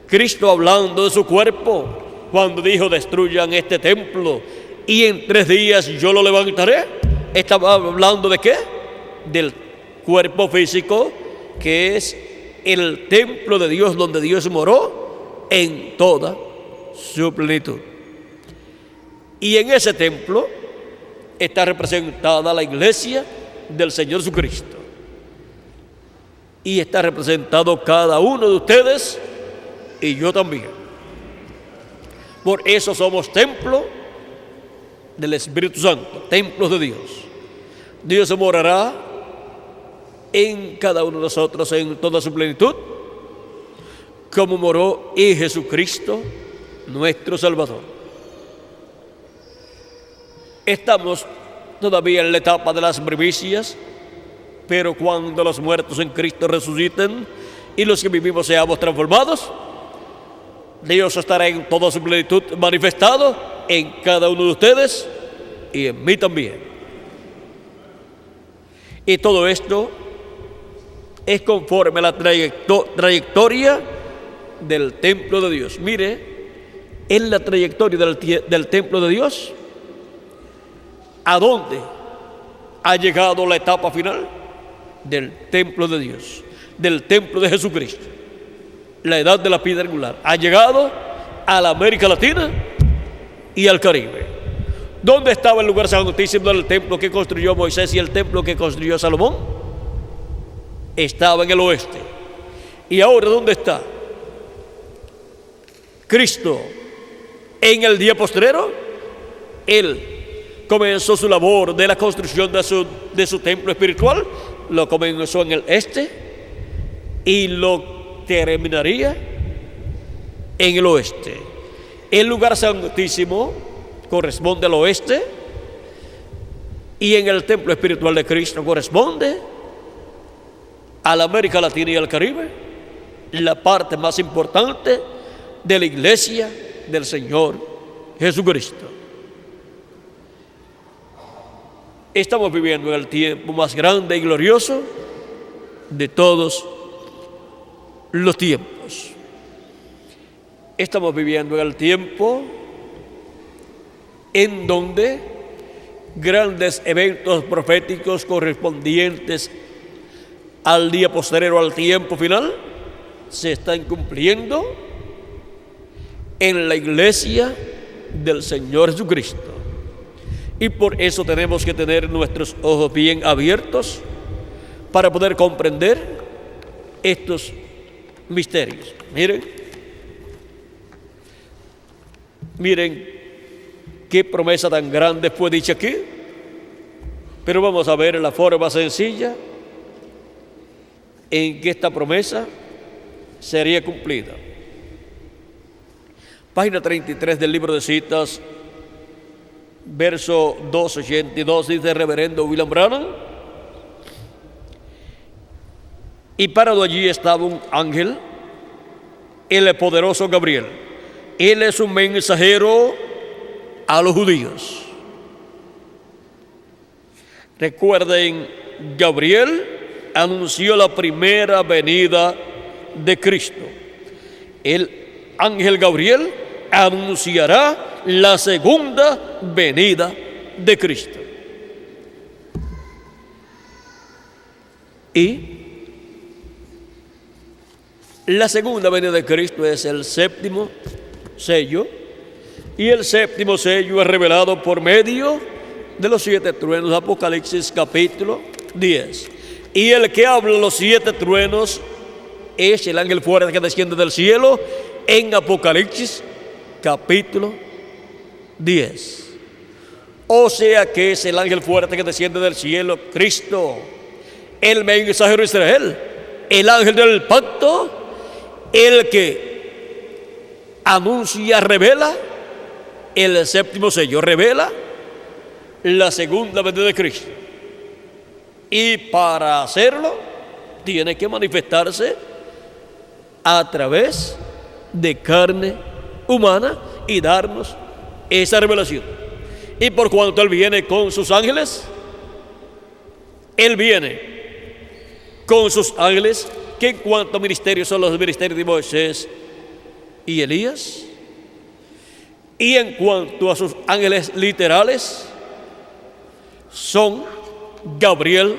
Cristo hablando de su cuerpo, cuando dijo: destruyan este templo y en 3 días yo lo levantaré, estaba hablando ¿de qué? Del cuerpo físico, que es el templo de Dios, donde Dios moró en toda su plenitud. Y en ese templo está representada la iglesia del Señor Jesucristo. Y está representado cada uno de ustedes y yo también. Por eso somos templo del Espíritu Santo, templos de Dios. Dios morará en cada uno de nosotros en toda su plenitud, como moró en Jesucristo, nuestro Salvador. Estamos todavía en la etapa de las primicias, pero cuando los muertos en Cristo resuciten y los que vivimos seamos transformados, Dios estará en toda su plenitud manifestado en cada uno de ustedes y en mí también. Y todo esto es conforme a la trayectoria del templo de Dios. Mire, en la trayectoria del templo de Dios, ¿a dónde ha llegado la etapa final? Del templo de Dios, del templo de Jesucristo. La edad de la piedra angular ha llegado a la América Latina y al Caribe. ¿Dónde estaba el lugar santísimo del templo que construyó Moisés y el templo que construyó Salomón? Estaba en el oeste. ¿Y ahora dónde está Cristo? En el día postrero, Él comenzó su labor de la construcción de su templo espiritual. Lo comenzó en el este y lo terminaría en el oeste. El lugar santísimo corresponde al oeste y en el templo espiritual de Cristo corresponde a la América Latina y al Caribe, la parte más importante de la iglesia del Señor Jesucristo. Estamos viviendo en el tiempo más grande y glorioso de todos los tiempos. Estamos viviendo en el tiempo en donde grandes eventos proféticos correspondientes al día posterior al tiempo final se están cumpliendo en la iglesia del Señor Jesucristo. Y por eso tenemos que tener nuestros ojos bien abiertos para poder comprender estos misterios. Miren qué promesa tan grande fue dicha aquí, pero vamos a ver la forma sencilla en que esta promesa sería cumplida. Página 33 del libro de citas, verso 282, dice reverendo William Branham: y parado allí estaba un ángel, el poderoso Gabriel. Él es un mensajero a los judíos. Recuerden, Gabriel anunció la primera venida de Cristo. El ángel Gabriel anunciará la segunda venida de Cristo. Y la segunda venida de Cristo es el séptimo sello, y el séptimo sello es revelado por medio de los 7 truenos, Apocalipsis capítulo 10. Y el que habla los 7 truenos es el ángel fuerte que desciende del cielo en Apocalipsis capítulo 10. O sea que es el ángel fuerte que desciende del cielo, Cristo, el mensajero de Israel, el ángel del pacto, el que anuncia, revela el séptimo sello, revela la segunda venida de Cristo. Y para hacerlo tiene que manifestarse a través de carne humana y darnos esa revelación. Y por cuanto Él viene con sus ángeles, Él viene con sus ángeles, que en cuanto a ministerios son los ministerios de Moisés y Elías. Y en cuanto a sus ángeles literales, son Gabriel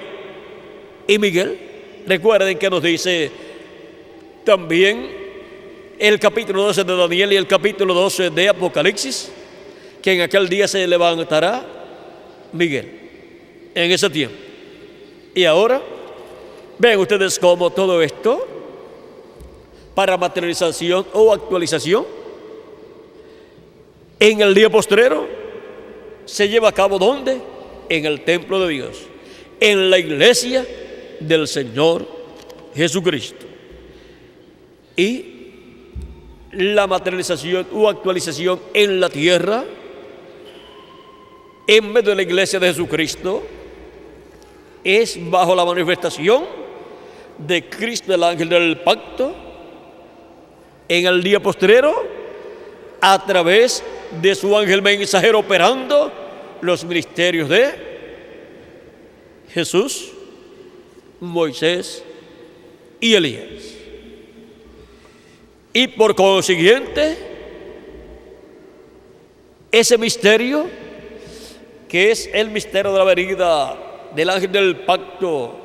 y Miguel. Recuerden que nos dice también el capítulo 12 de Daniel y el capítulo 12 de Apocalipsis, que en aquel día se levantará Miguel, en ese tiempo. Y ahora, ven ustedes cómo todo esto, para materialización o actualización, en el día postrero, se lleva a cabo ¿dónde? En el templo de Dios, en la iglesia del Señor Jesucristo. Y la materialización o actualización en la tierra, en medio de la iglesia de Jesucristo, es bajo la manifestación de Cristo, el ángel del pacto, en el día postrero, a través de su ángel mensajero operando los ministerios de Jesús, Moisés y Elías. Y por consiguiente, ese misterio, que es el misterio de la venida del ángel del pacto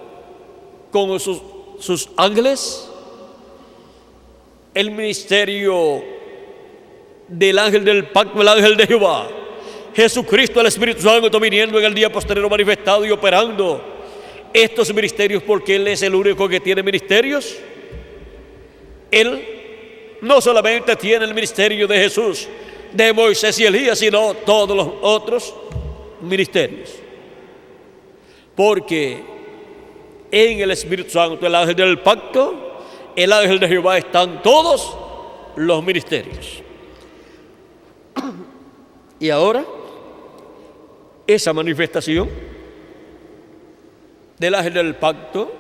con sus ángeles, el ministerio del ángel del pacto, el ángel de Jehová, Jesucristo, el Espíritu Santo viniendo en el día posterior manifestado y operando estos ministerios, porque Él es el único que tiene ministerios. Él no solamente tiene el ministerio de Jesús, de Moisés y Elías, sino todos los otros ministerios, porque en el Espíritu Santo, el ángel del pacto, el ángel de Jehová, están todos los ministerios. Y ahora, esa manifestación del ángel del pacto,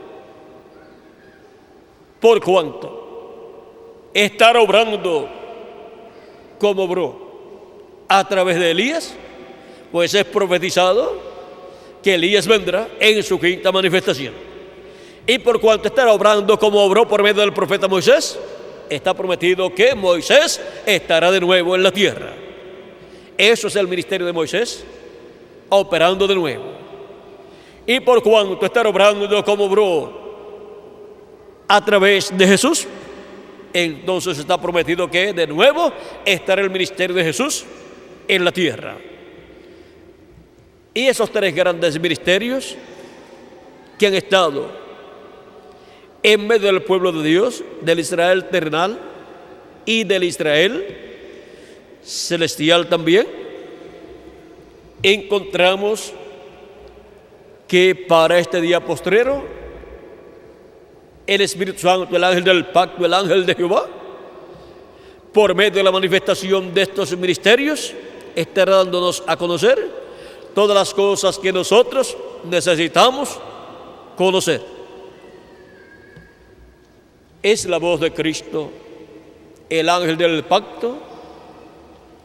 por cuanto estar obrando como obró a través de Elías, pues es profetizado que Elías vendrá en su quinta manifestación. Y por cuanto estará obrando como obró por medio del profeta Moisés, está prometido que Moisés estará de nuevo en la tierra. Eso es el ministerio de Moisés, operando de nuevo. Y por cuanto estará obrando como obró a través de Jesús, entonces está prometido que de nuevo estará el ministerio de Jesús en la tierra. Y esos tres grandes ministerios que han estado en medio del pueblo de Dios, del Israel terrenal y del Israel celestial también, encontramos que para este día postrero, el Espíritu Santo, el ángel del pacto, el ángel de Jehová, por medio de la manifestación de estos ministerios, estará dándonos a conocer todas las cosas que nosotros necesitamos conocer. Es la voz de Cristo, el ángel del pacto,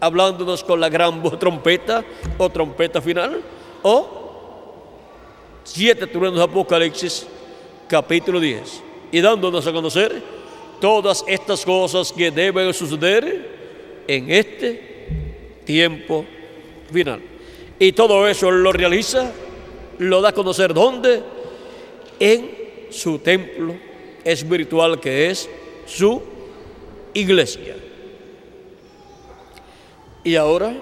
hablándonos con la gran voz trompeta o trompeta final, o 7 truenos de Apocalipsis, capítulo 10, y dándonos a conocer todas estas cosas que deben suceder en este tiempo final. Y todo eso lo realiza, lo da a conocer ¿dónde? En su templo espiritual, que es su iglesia. Y ahora,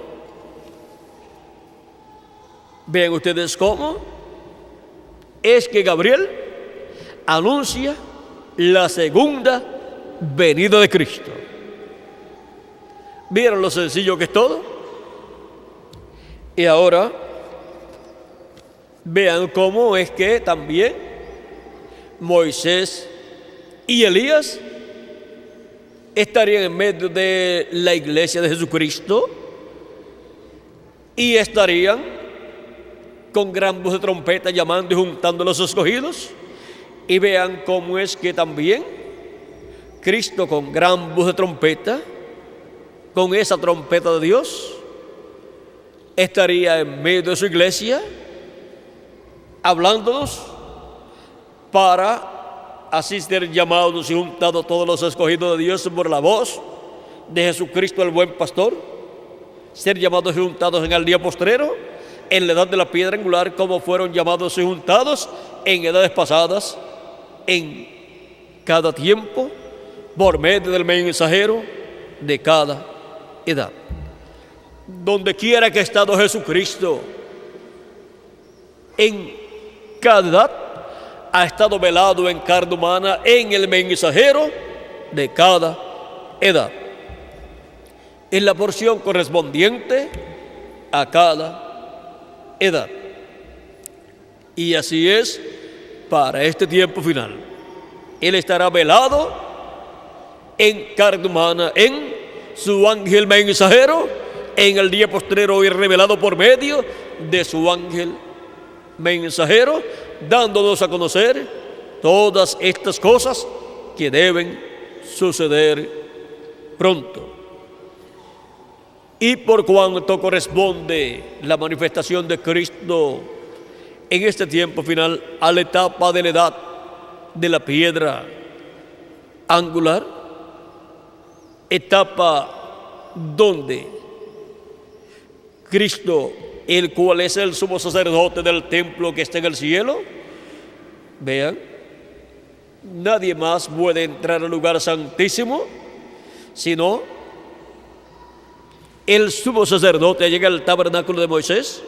vean ustedes cómo es que Gabriel anuncia la segunda venida de Cristo. ¿Vieron lo sencillo que es todo? Y ahora, vean cómo es que también Moisés y Elías estarían en medio de la iglesia de Jesucristo y estarían con gran voz de trompeta llamando y juntando a los escogidos. Y vean cómo es que también Cristo, con gran voz de trompeta, con esa trompeta de Dios, estaría en medio de su iglesia hablándonos para así ser llamados y juntados todos los escogidos de Dios por la voz de Jesucristo el buen pastor, ser llamados y juntados en el día postrero, en la edad de la piedra angular, como fueron llamados y juntados en edades pasadas, en cada tiempo, por medio del mensajero de cada edad. Donde quiera que ha estado Jesucristo, en cada edad, ha estado velado en carne humana en el mensajero de cada edad, en la porción correspondiente a cada edad. Y así es para este tiempo final. Él estará velado en carne humana en su ángel mensajero en el día postrero y revelado por medio de su ángel mensajero, dándonos a conocer todas estas cosas que deben suceder pronto. Y por cuanto corresponde la manifestación de Cristo en este tiempo final a la etapa de la edad de la piedra angular, etapa donde Cristo, el cual es el sumo sacerdote del templo que está en el cielo, vean, nadie más puede entrar al lugar santísimo sino el sumo sacerdote. Llega al tabernáculo de Moisés,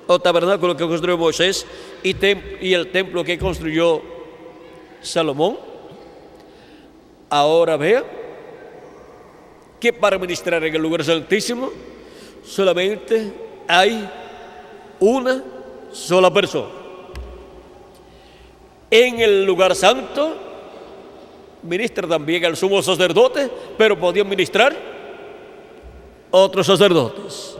o tabernáculo que construyó Moisés, y el templo que construyó Salomón. Ahora vean que para ministrar en el lugar santísimo solamente hay una sola persona. En el lugar santo ministra también el sumo sacerdote, pero podían ministrar otros sacerdotes.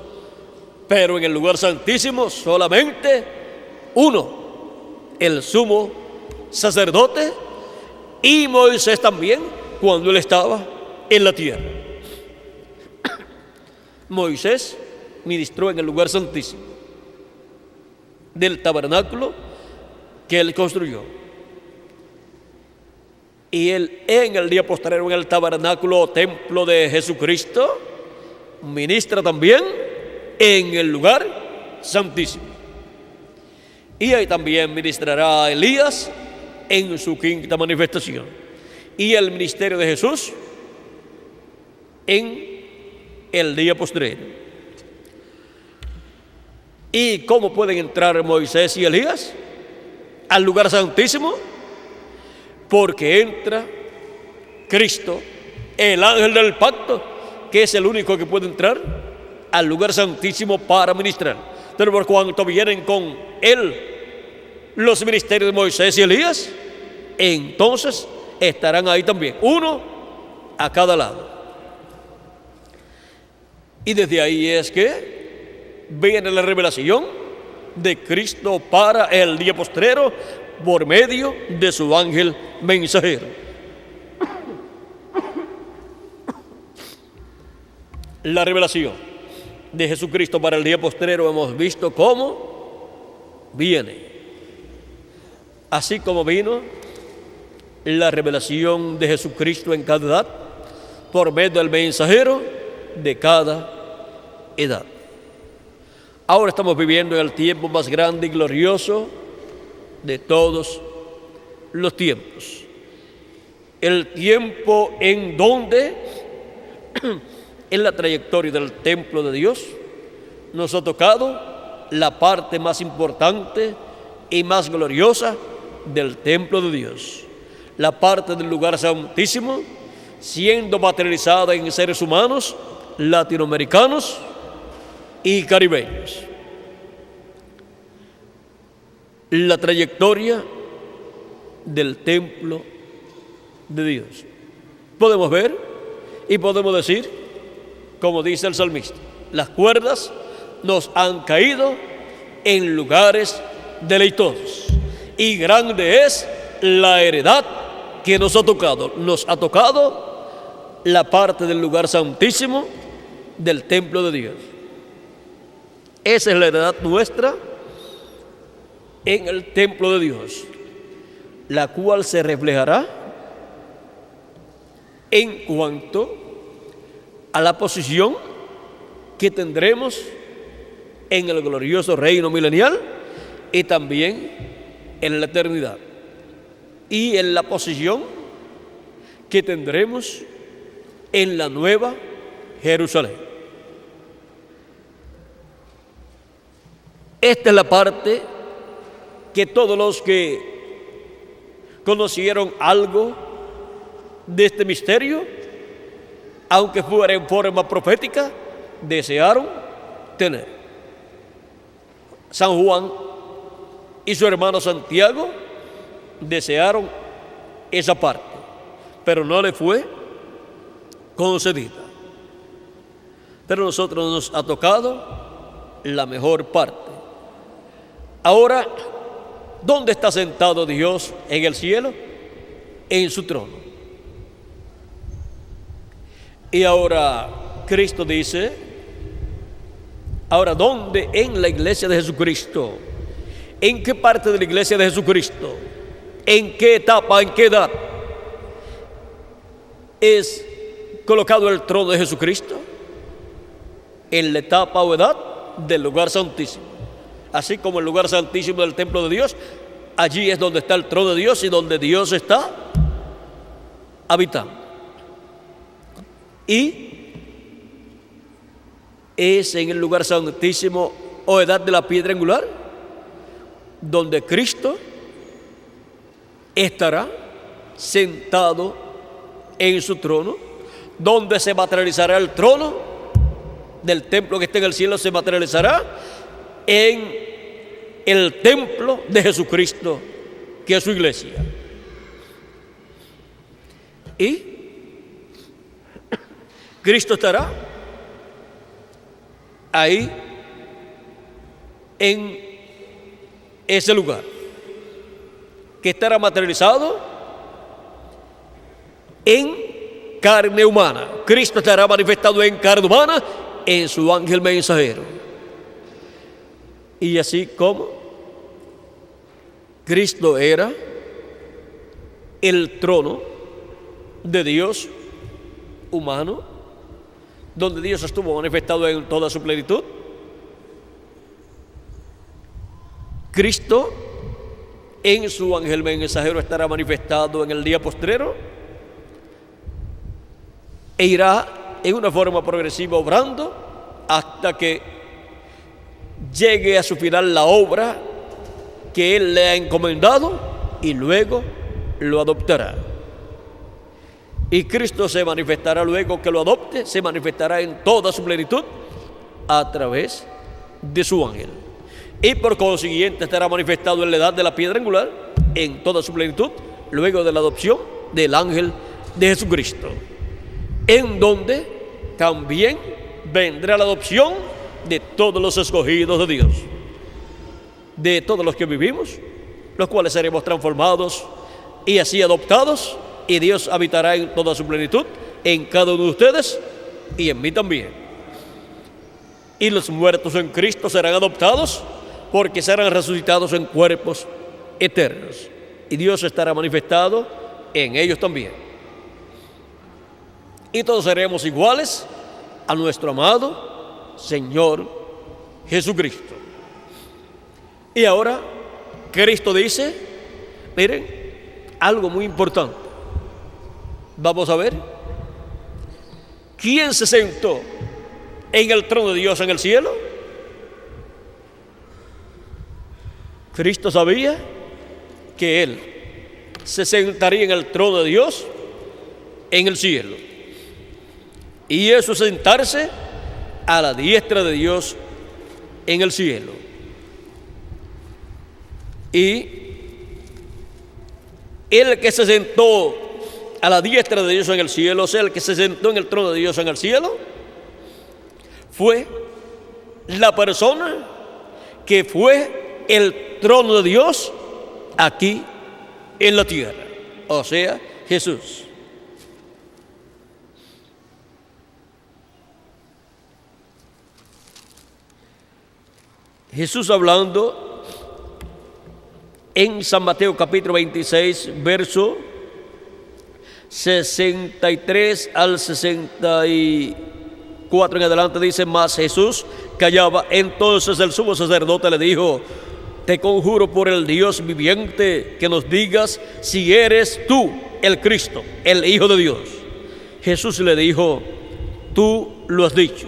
Pero en el lugar santísimo solamente uno, el sumo sacerdote, y Moisés también cuando él estaba en la tierra. Moisés ministró en el lugar santísimo del tabernáculo que él construyó. Y él en el día postrero, en el tabernáculo o templo de Jesucristo, ministra también en el lugar santísimo. Y ahí también ministrará Elías en su quinta manifestación. Y el ministerio de Jesús en el día postrero. ¿Y cómo pueden entrar Moisés y Elías al lugar santísimo? Porque entra Cristo, el ángel del pacto, que es el único que puede entrar al lugar santísimo para ministrar. Pero por cuanto vienen con él los ministerios de Moisés y Elías, entonces estarán ahí también, uno a cada lado. Y desde ahí es que viene la revelación de Cristo para el día postrero por medio de su ángel mensajero. La revelación de Jesucristo para el día postrero hemos visto cómo viene. Así como vino la revelación de Jesucristo en cada edad por medio del mensajero de cada edad. Ahora estamos viviendo en el tiempo más grande y glorioso de todos los tiempos. El tiempo en donde en la trayectoria del templo de Dios nos ha tocado la parte más importante y más gloriosa del templo de Dios, la parte del lugar santísimo, siendo materializada en seres humanos latinoamericanos y caribeños. La trayectoria del templo de Dios. Podemos ver y podemos decir, como dice el salmista, las cuerdas nos han caído en lugares deleitosos y grande es la heredad que nos ha tocado. Nos ha tocado la parte del lugar santísimo del templo de Dios. Esa es la heredad nuestra en el templo de Dios. la cual se reflejará en cuanto a la posición que tendremos en el glorioso reino milenial y también en la eternidad, y en la posición que tendremos en la nueva Jerusalén. Esta es la parte que todos los que conocieron algo de este misterio, aunque fuera en forma profética, desearon tener. San Juan y su hermano Santiago desearon esa parte, pero no le fue concedida. Pero a nosotros nos ha tocado la mejor parte. Ahora, ¿dónde está sentado Dios en el cielo? En su trono. Y ahora Cristo dice, ahora, ¿dónde? En la iglesia de Jesucristo. ¿En qué parte de la iglesia de Jesucristo? ¿En qué etapa, en qué edad es colocado el trono de Jesucristo? En la etapa o edad del lugar santísimo. Así como el lugar santísimo del templo de Dios, allí es donde está el trono de Dios y donde Dios está habitando. Y es en el lugar santísimo o edad de la piedra angular donde Cristo estará sentado en su trono, donde se materializará el trono del templo que está en el cielo, se materializará en el templo de Jesucristo, que es su iglesia. Y Cristo estará ahí en ese lugar, que estará materializado en carne humana. Cristo estará manifestado en carne humana en su ángel mensajero. Y así como Cristo era el trono de Dios humano, donde Dios estuvo manifestado en toda su plenitud, Cristo en su ángel mensajero estará manifestado en el día postrero e irá en una forma progresiva obrando hasta que llegue a su final la obra que Él le ha encomendado y luego lo adoptará. Y Cristo se manifestará luego que lo adopte, se manifestará en toda su plenitud a través de su ángel. Y por consiguiente estará manifestado en la edad de la piedra angular en toda su plenitud, luego de la adopción del ángel de Jesucristo, en donde también vendrá la adopción de todos los escogidos de Dios, de todos los que vivimos, los cuales seremos transformados y así adoptados, y Dios habitará en toda su plenitud en cada uno de ustedes y en mí también. Y los muertos en Cristo serán adoptados porque serán resucitados en cuerpos eternos, y Dios estará manifestado en ellos también. Y todos seremos iguales a nuestro amado Señor Jesucristo. Y ahora Cristo dice, miren, algo muy importante. Vamos a ver, ¿quién se sentó en el trono de Dios en el cielo? Cristo sabía que Él se sentaría en el trono de Dios en el cielo, y eso sentarse a la diestra de Dios en el cielo. Y el que se sentó a la diestra de Dios en el cielo, o sea, el que se sentó en el trono de Dios en el cielo, fue la persona que fue el trono de Dios aquí en la tierra, o sea, Jesús. Jesús, hablando en San Mateo capítulo 26, verso 63 al 64 en adelante dice: mas Jesús callaba. Entonces el sumo sacerdote le dijo: te conjuro por el Dios viviente que nos digas si eres tú el Cristo, el Hijo de Dios. Jesús le dijo: tú lo has dicho.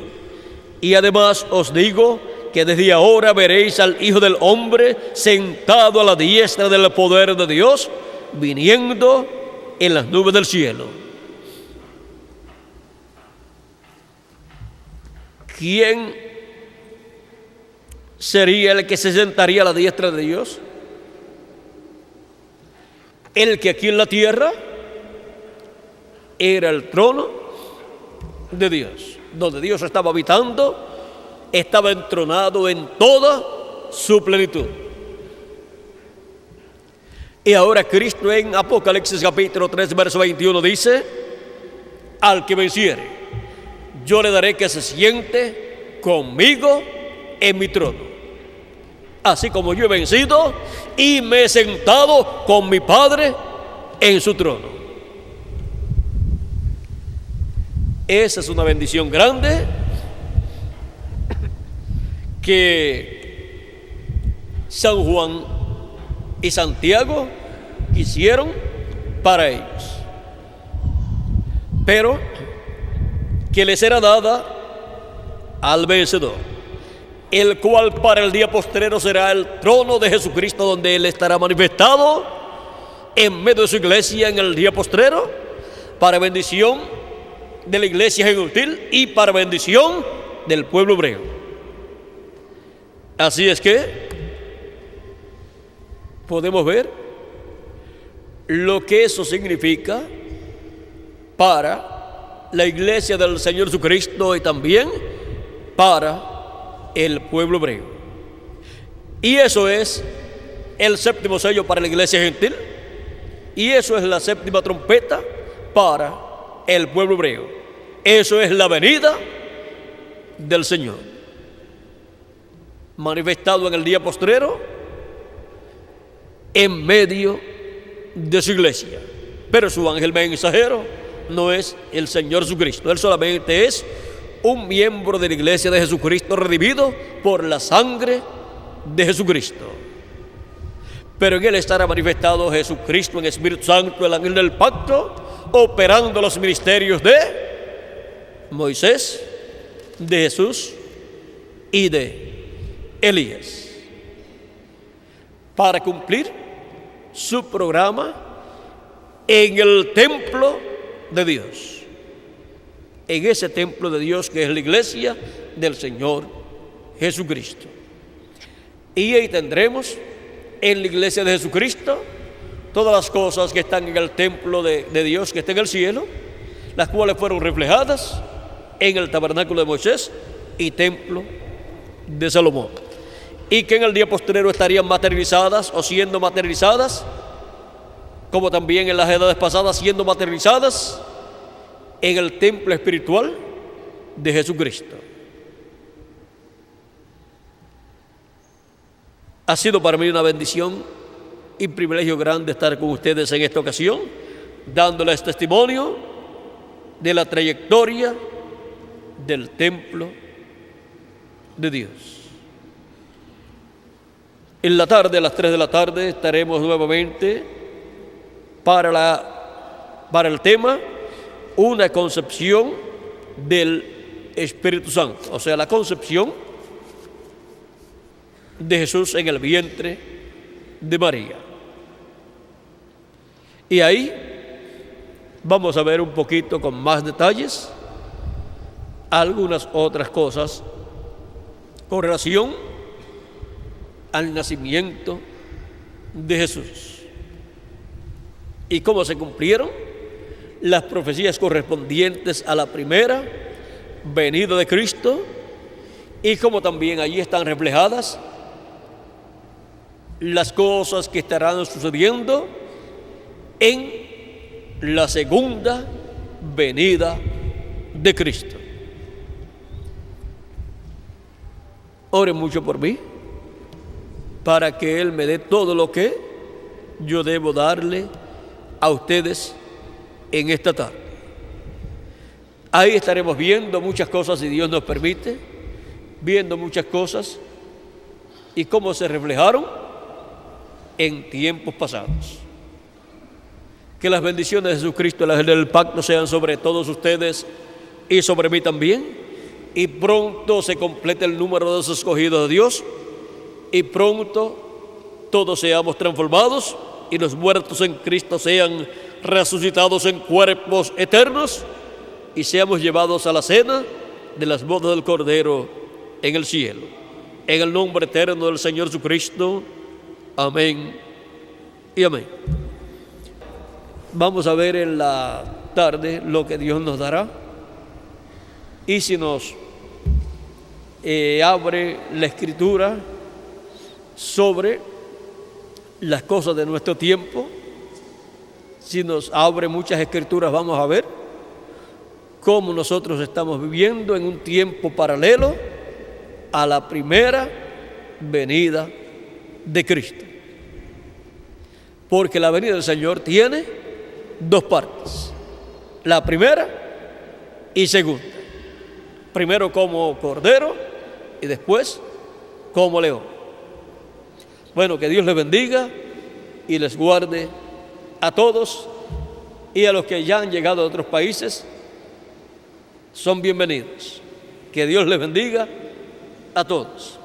Y además os digo que desde ahora veréis al Hijo del Hombre sentado a la diestra del poder de Dios, viniendo en las nubes del cielo. ¿Quién sería el que se sentaría a la diestra de Dios? El que aquí en la tierra era el trono de Dios, donde Dios estaba habitando, estaba entronado en toda su plenitud. Y ahora Cristo en Apocalipsis capítulo 3, verso 21 dice: al que venciere, yo le daré que se siente conmigo en mi trono, así como yo he vencido y me he sentado con mi Padre en su trono. Esa es una bendición grande que San Juan y Santiago hicieron para ellos, pero que les era dada al vencedor, el cual para el día postrero será el trono de Jesucristo, donde Él estará manifestado en medio de su iglesia en el día postrero, para bendición de la iglesia gentil y para bendición del pueblo hebreo. Así es que podemos ver lo que eso significa para la iglesia del Señor Jesucristo y también para el pueblo hebreo. Y eso es el séptimo sello para la iglesia gentil, y eso es la séptima trompeta para el pueblo hebreo. Eso es la venida del Señor, manifestado en el día postrero en medio de su iglesia. Pero su ángel mensajero no es el Señor Jesucristo. Él solamente es un miembro de la iglesia de Jesucristo, redimido por la sangre de Jesucristo. Pero en Él estará manifestado Jesucristo en Espíritu Santo, el ángel del pacto, operando los ministerios de Moisés, de Jesús y de Elías, para cumplir su programa en el templo de Dios, en ese templo de Dios que es la iglesia del Señor Jesucristo. Y ahí tendremos en la iglesia de Jesucristo todas las cosas que están en el templo de Dios que está en el cielo, las cuales fueron reflejadas en el tabernáculo de Moisés y templo de Salomón, y que en el día posterior estarían materializadas o siendo materializadas, como también en las edades pasadas siendo materializadas en el templo espiritual de Jesucristo. Ha sido para mí una bendición y privilegio grande estar con ustedes en esta ocasión, dándoles testimonio de la trayectoria del templo de Dios. En la tarde, a las 3 de la tarde, estaremos nuevamente para el tema una concepción del Espíritu Santo, o sea, la concepción de Jesús en el vientre de María. Y ahí vamos a ver un poquito con más detalles algunas otras cosas con relación al nacimiento de Jesús y cómo se cumplieron las profecías correspondientes a la primera venida de Cristo, y cómo también allí están reflejadas las cosas que estarán sucediendo en la segunda venida de Cristo. Oren mucho por mí, para que Él me dé todo lo que yo debo darle a ustedes en esta tarde. Ahí estaremos viendo muchas cosas, si Dios nos permite, viendo muchas cosas y cómo se reflejaron en tiempos pasados. Que las bendiciones de Jesucristo, las del pacto, sean sobre todos ustedes y sobre mí también. Y pronto se complete el número de los escogidos de Dios. Y pronto todos seamos transformados y los muertos en Cristo sean resucitados en cuerpos eternos y seamos llevados a la cena de las bodas del Cordero en el cielo. En el nombre eterno del Señor Jesucristo. Amén y amén. Vamos a ver en la tarde lo que Dios nos dará. Y si nos abre la Escritura sobre las cosas de nuestro tiempo, si nos abre muchas Escrituras, vamos a ver cómo nosotros estamos viviendo en un tiempo paralelo a la primera venida de Cristo. Porque la venida del Señor tiene dos partes, la primera y segunda. Primero como cordero y después como león. Bueno, que Dios les bendiga y les guarde a todos, y a los que ya han llegado a otros países son bienvenidos. Que Dios les bendiga a todos.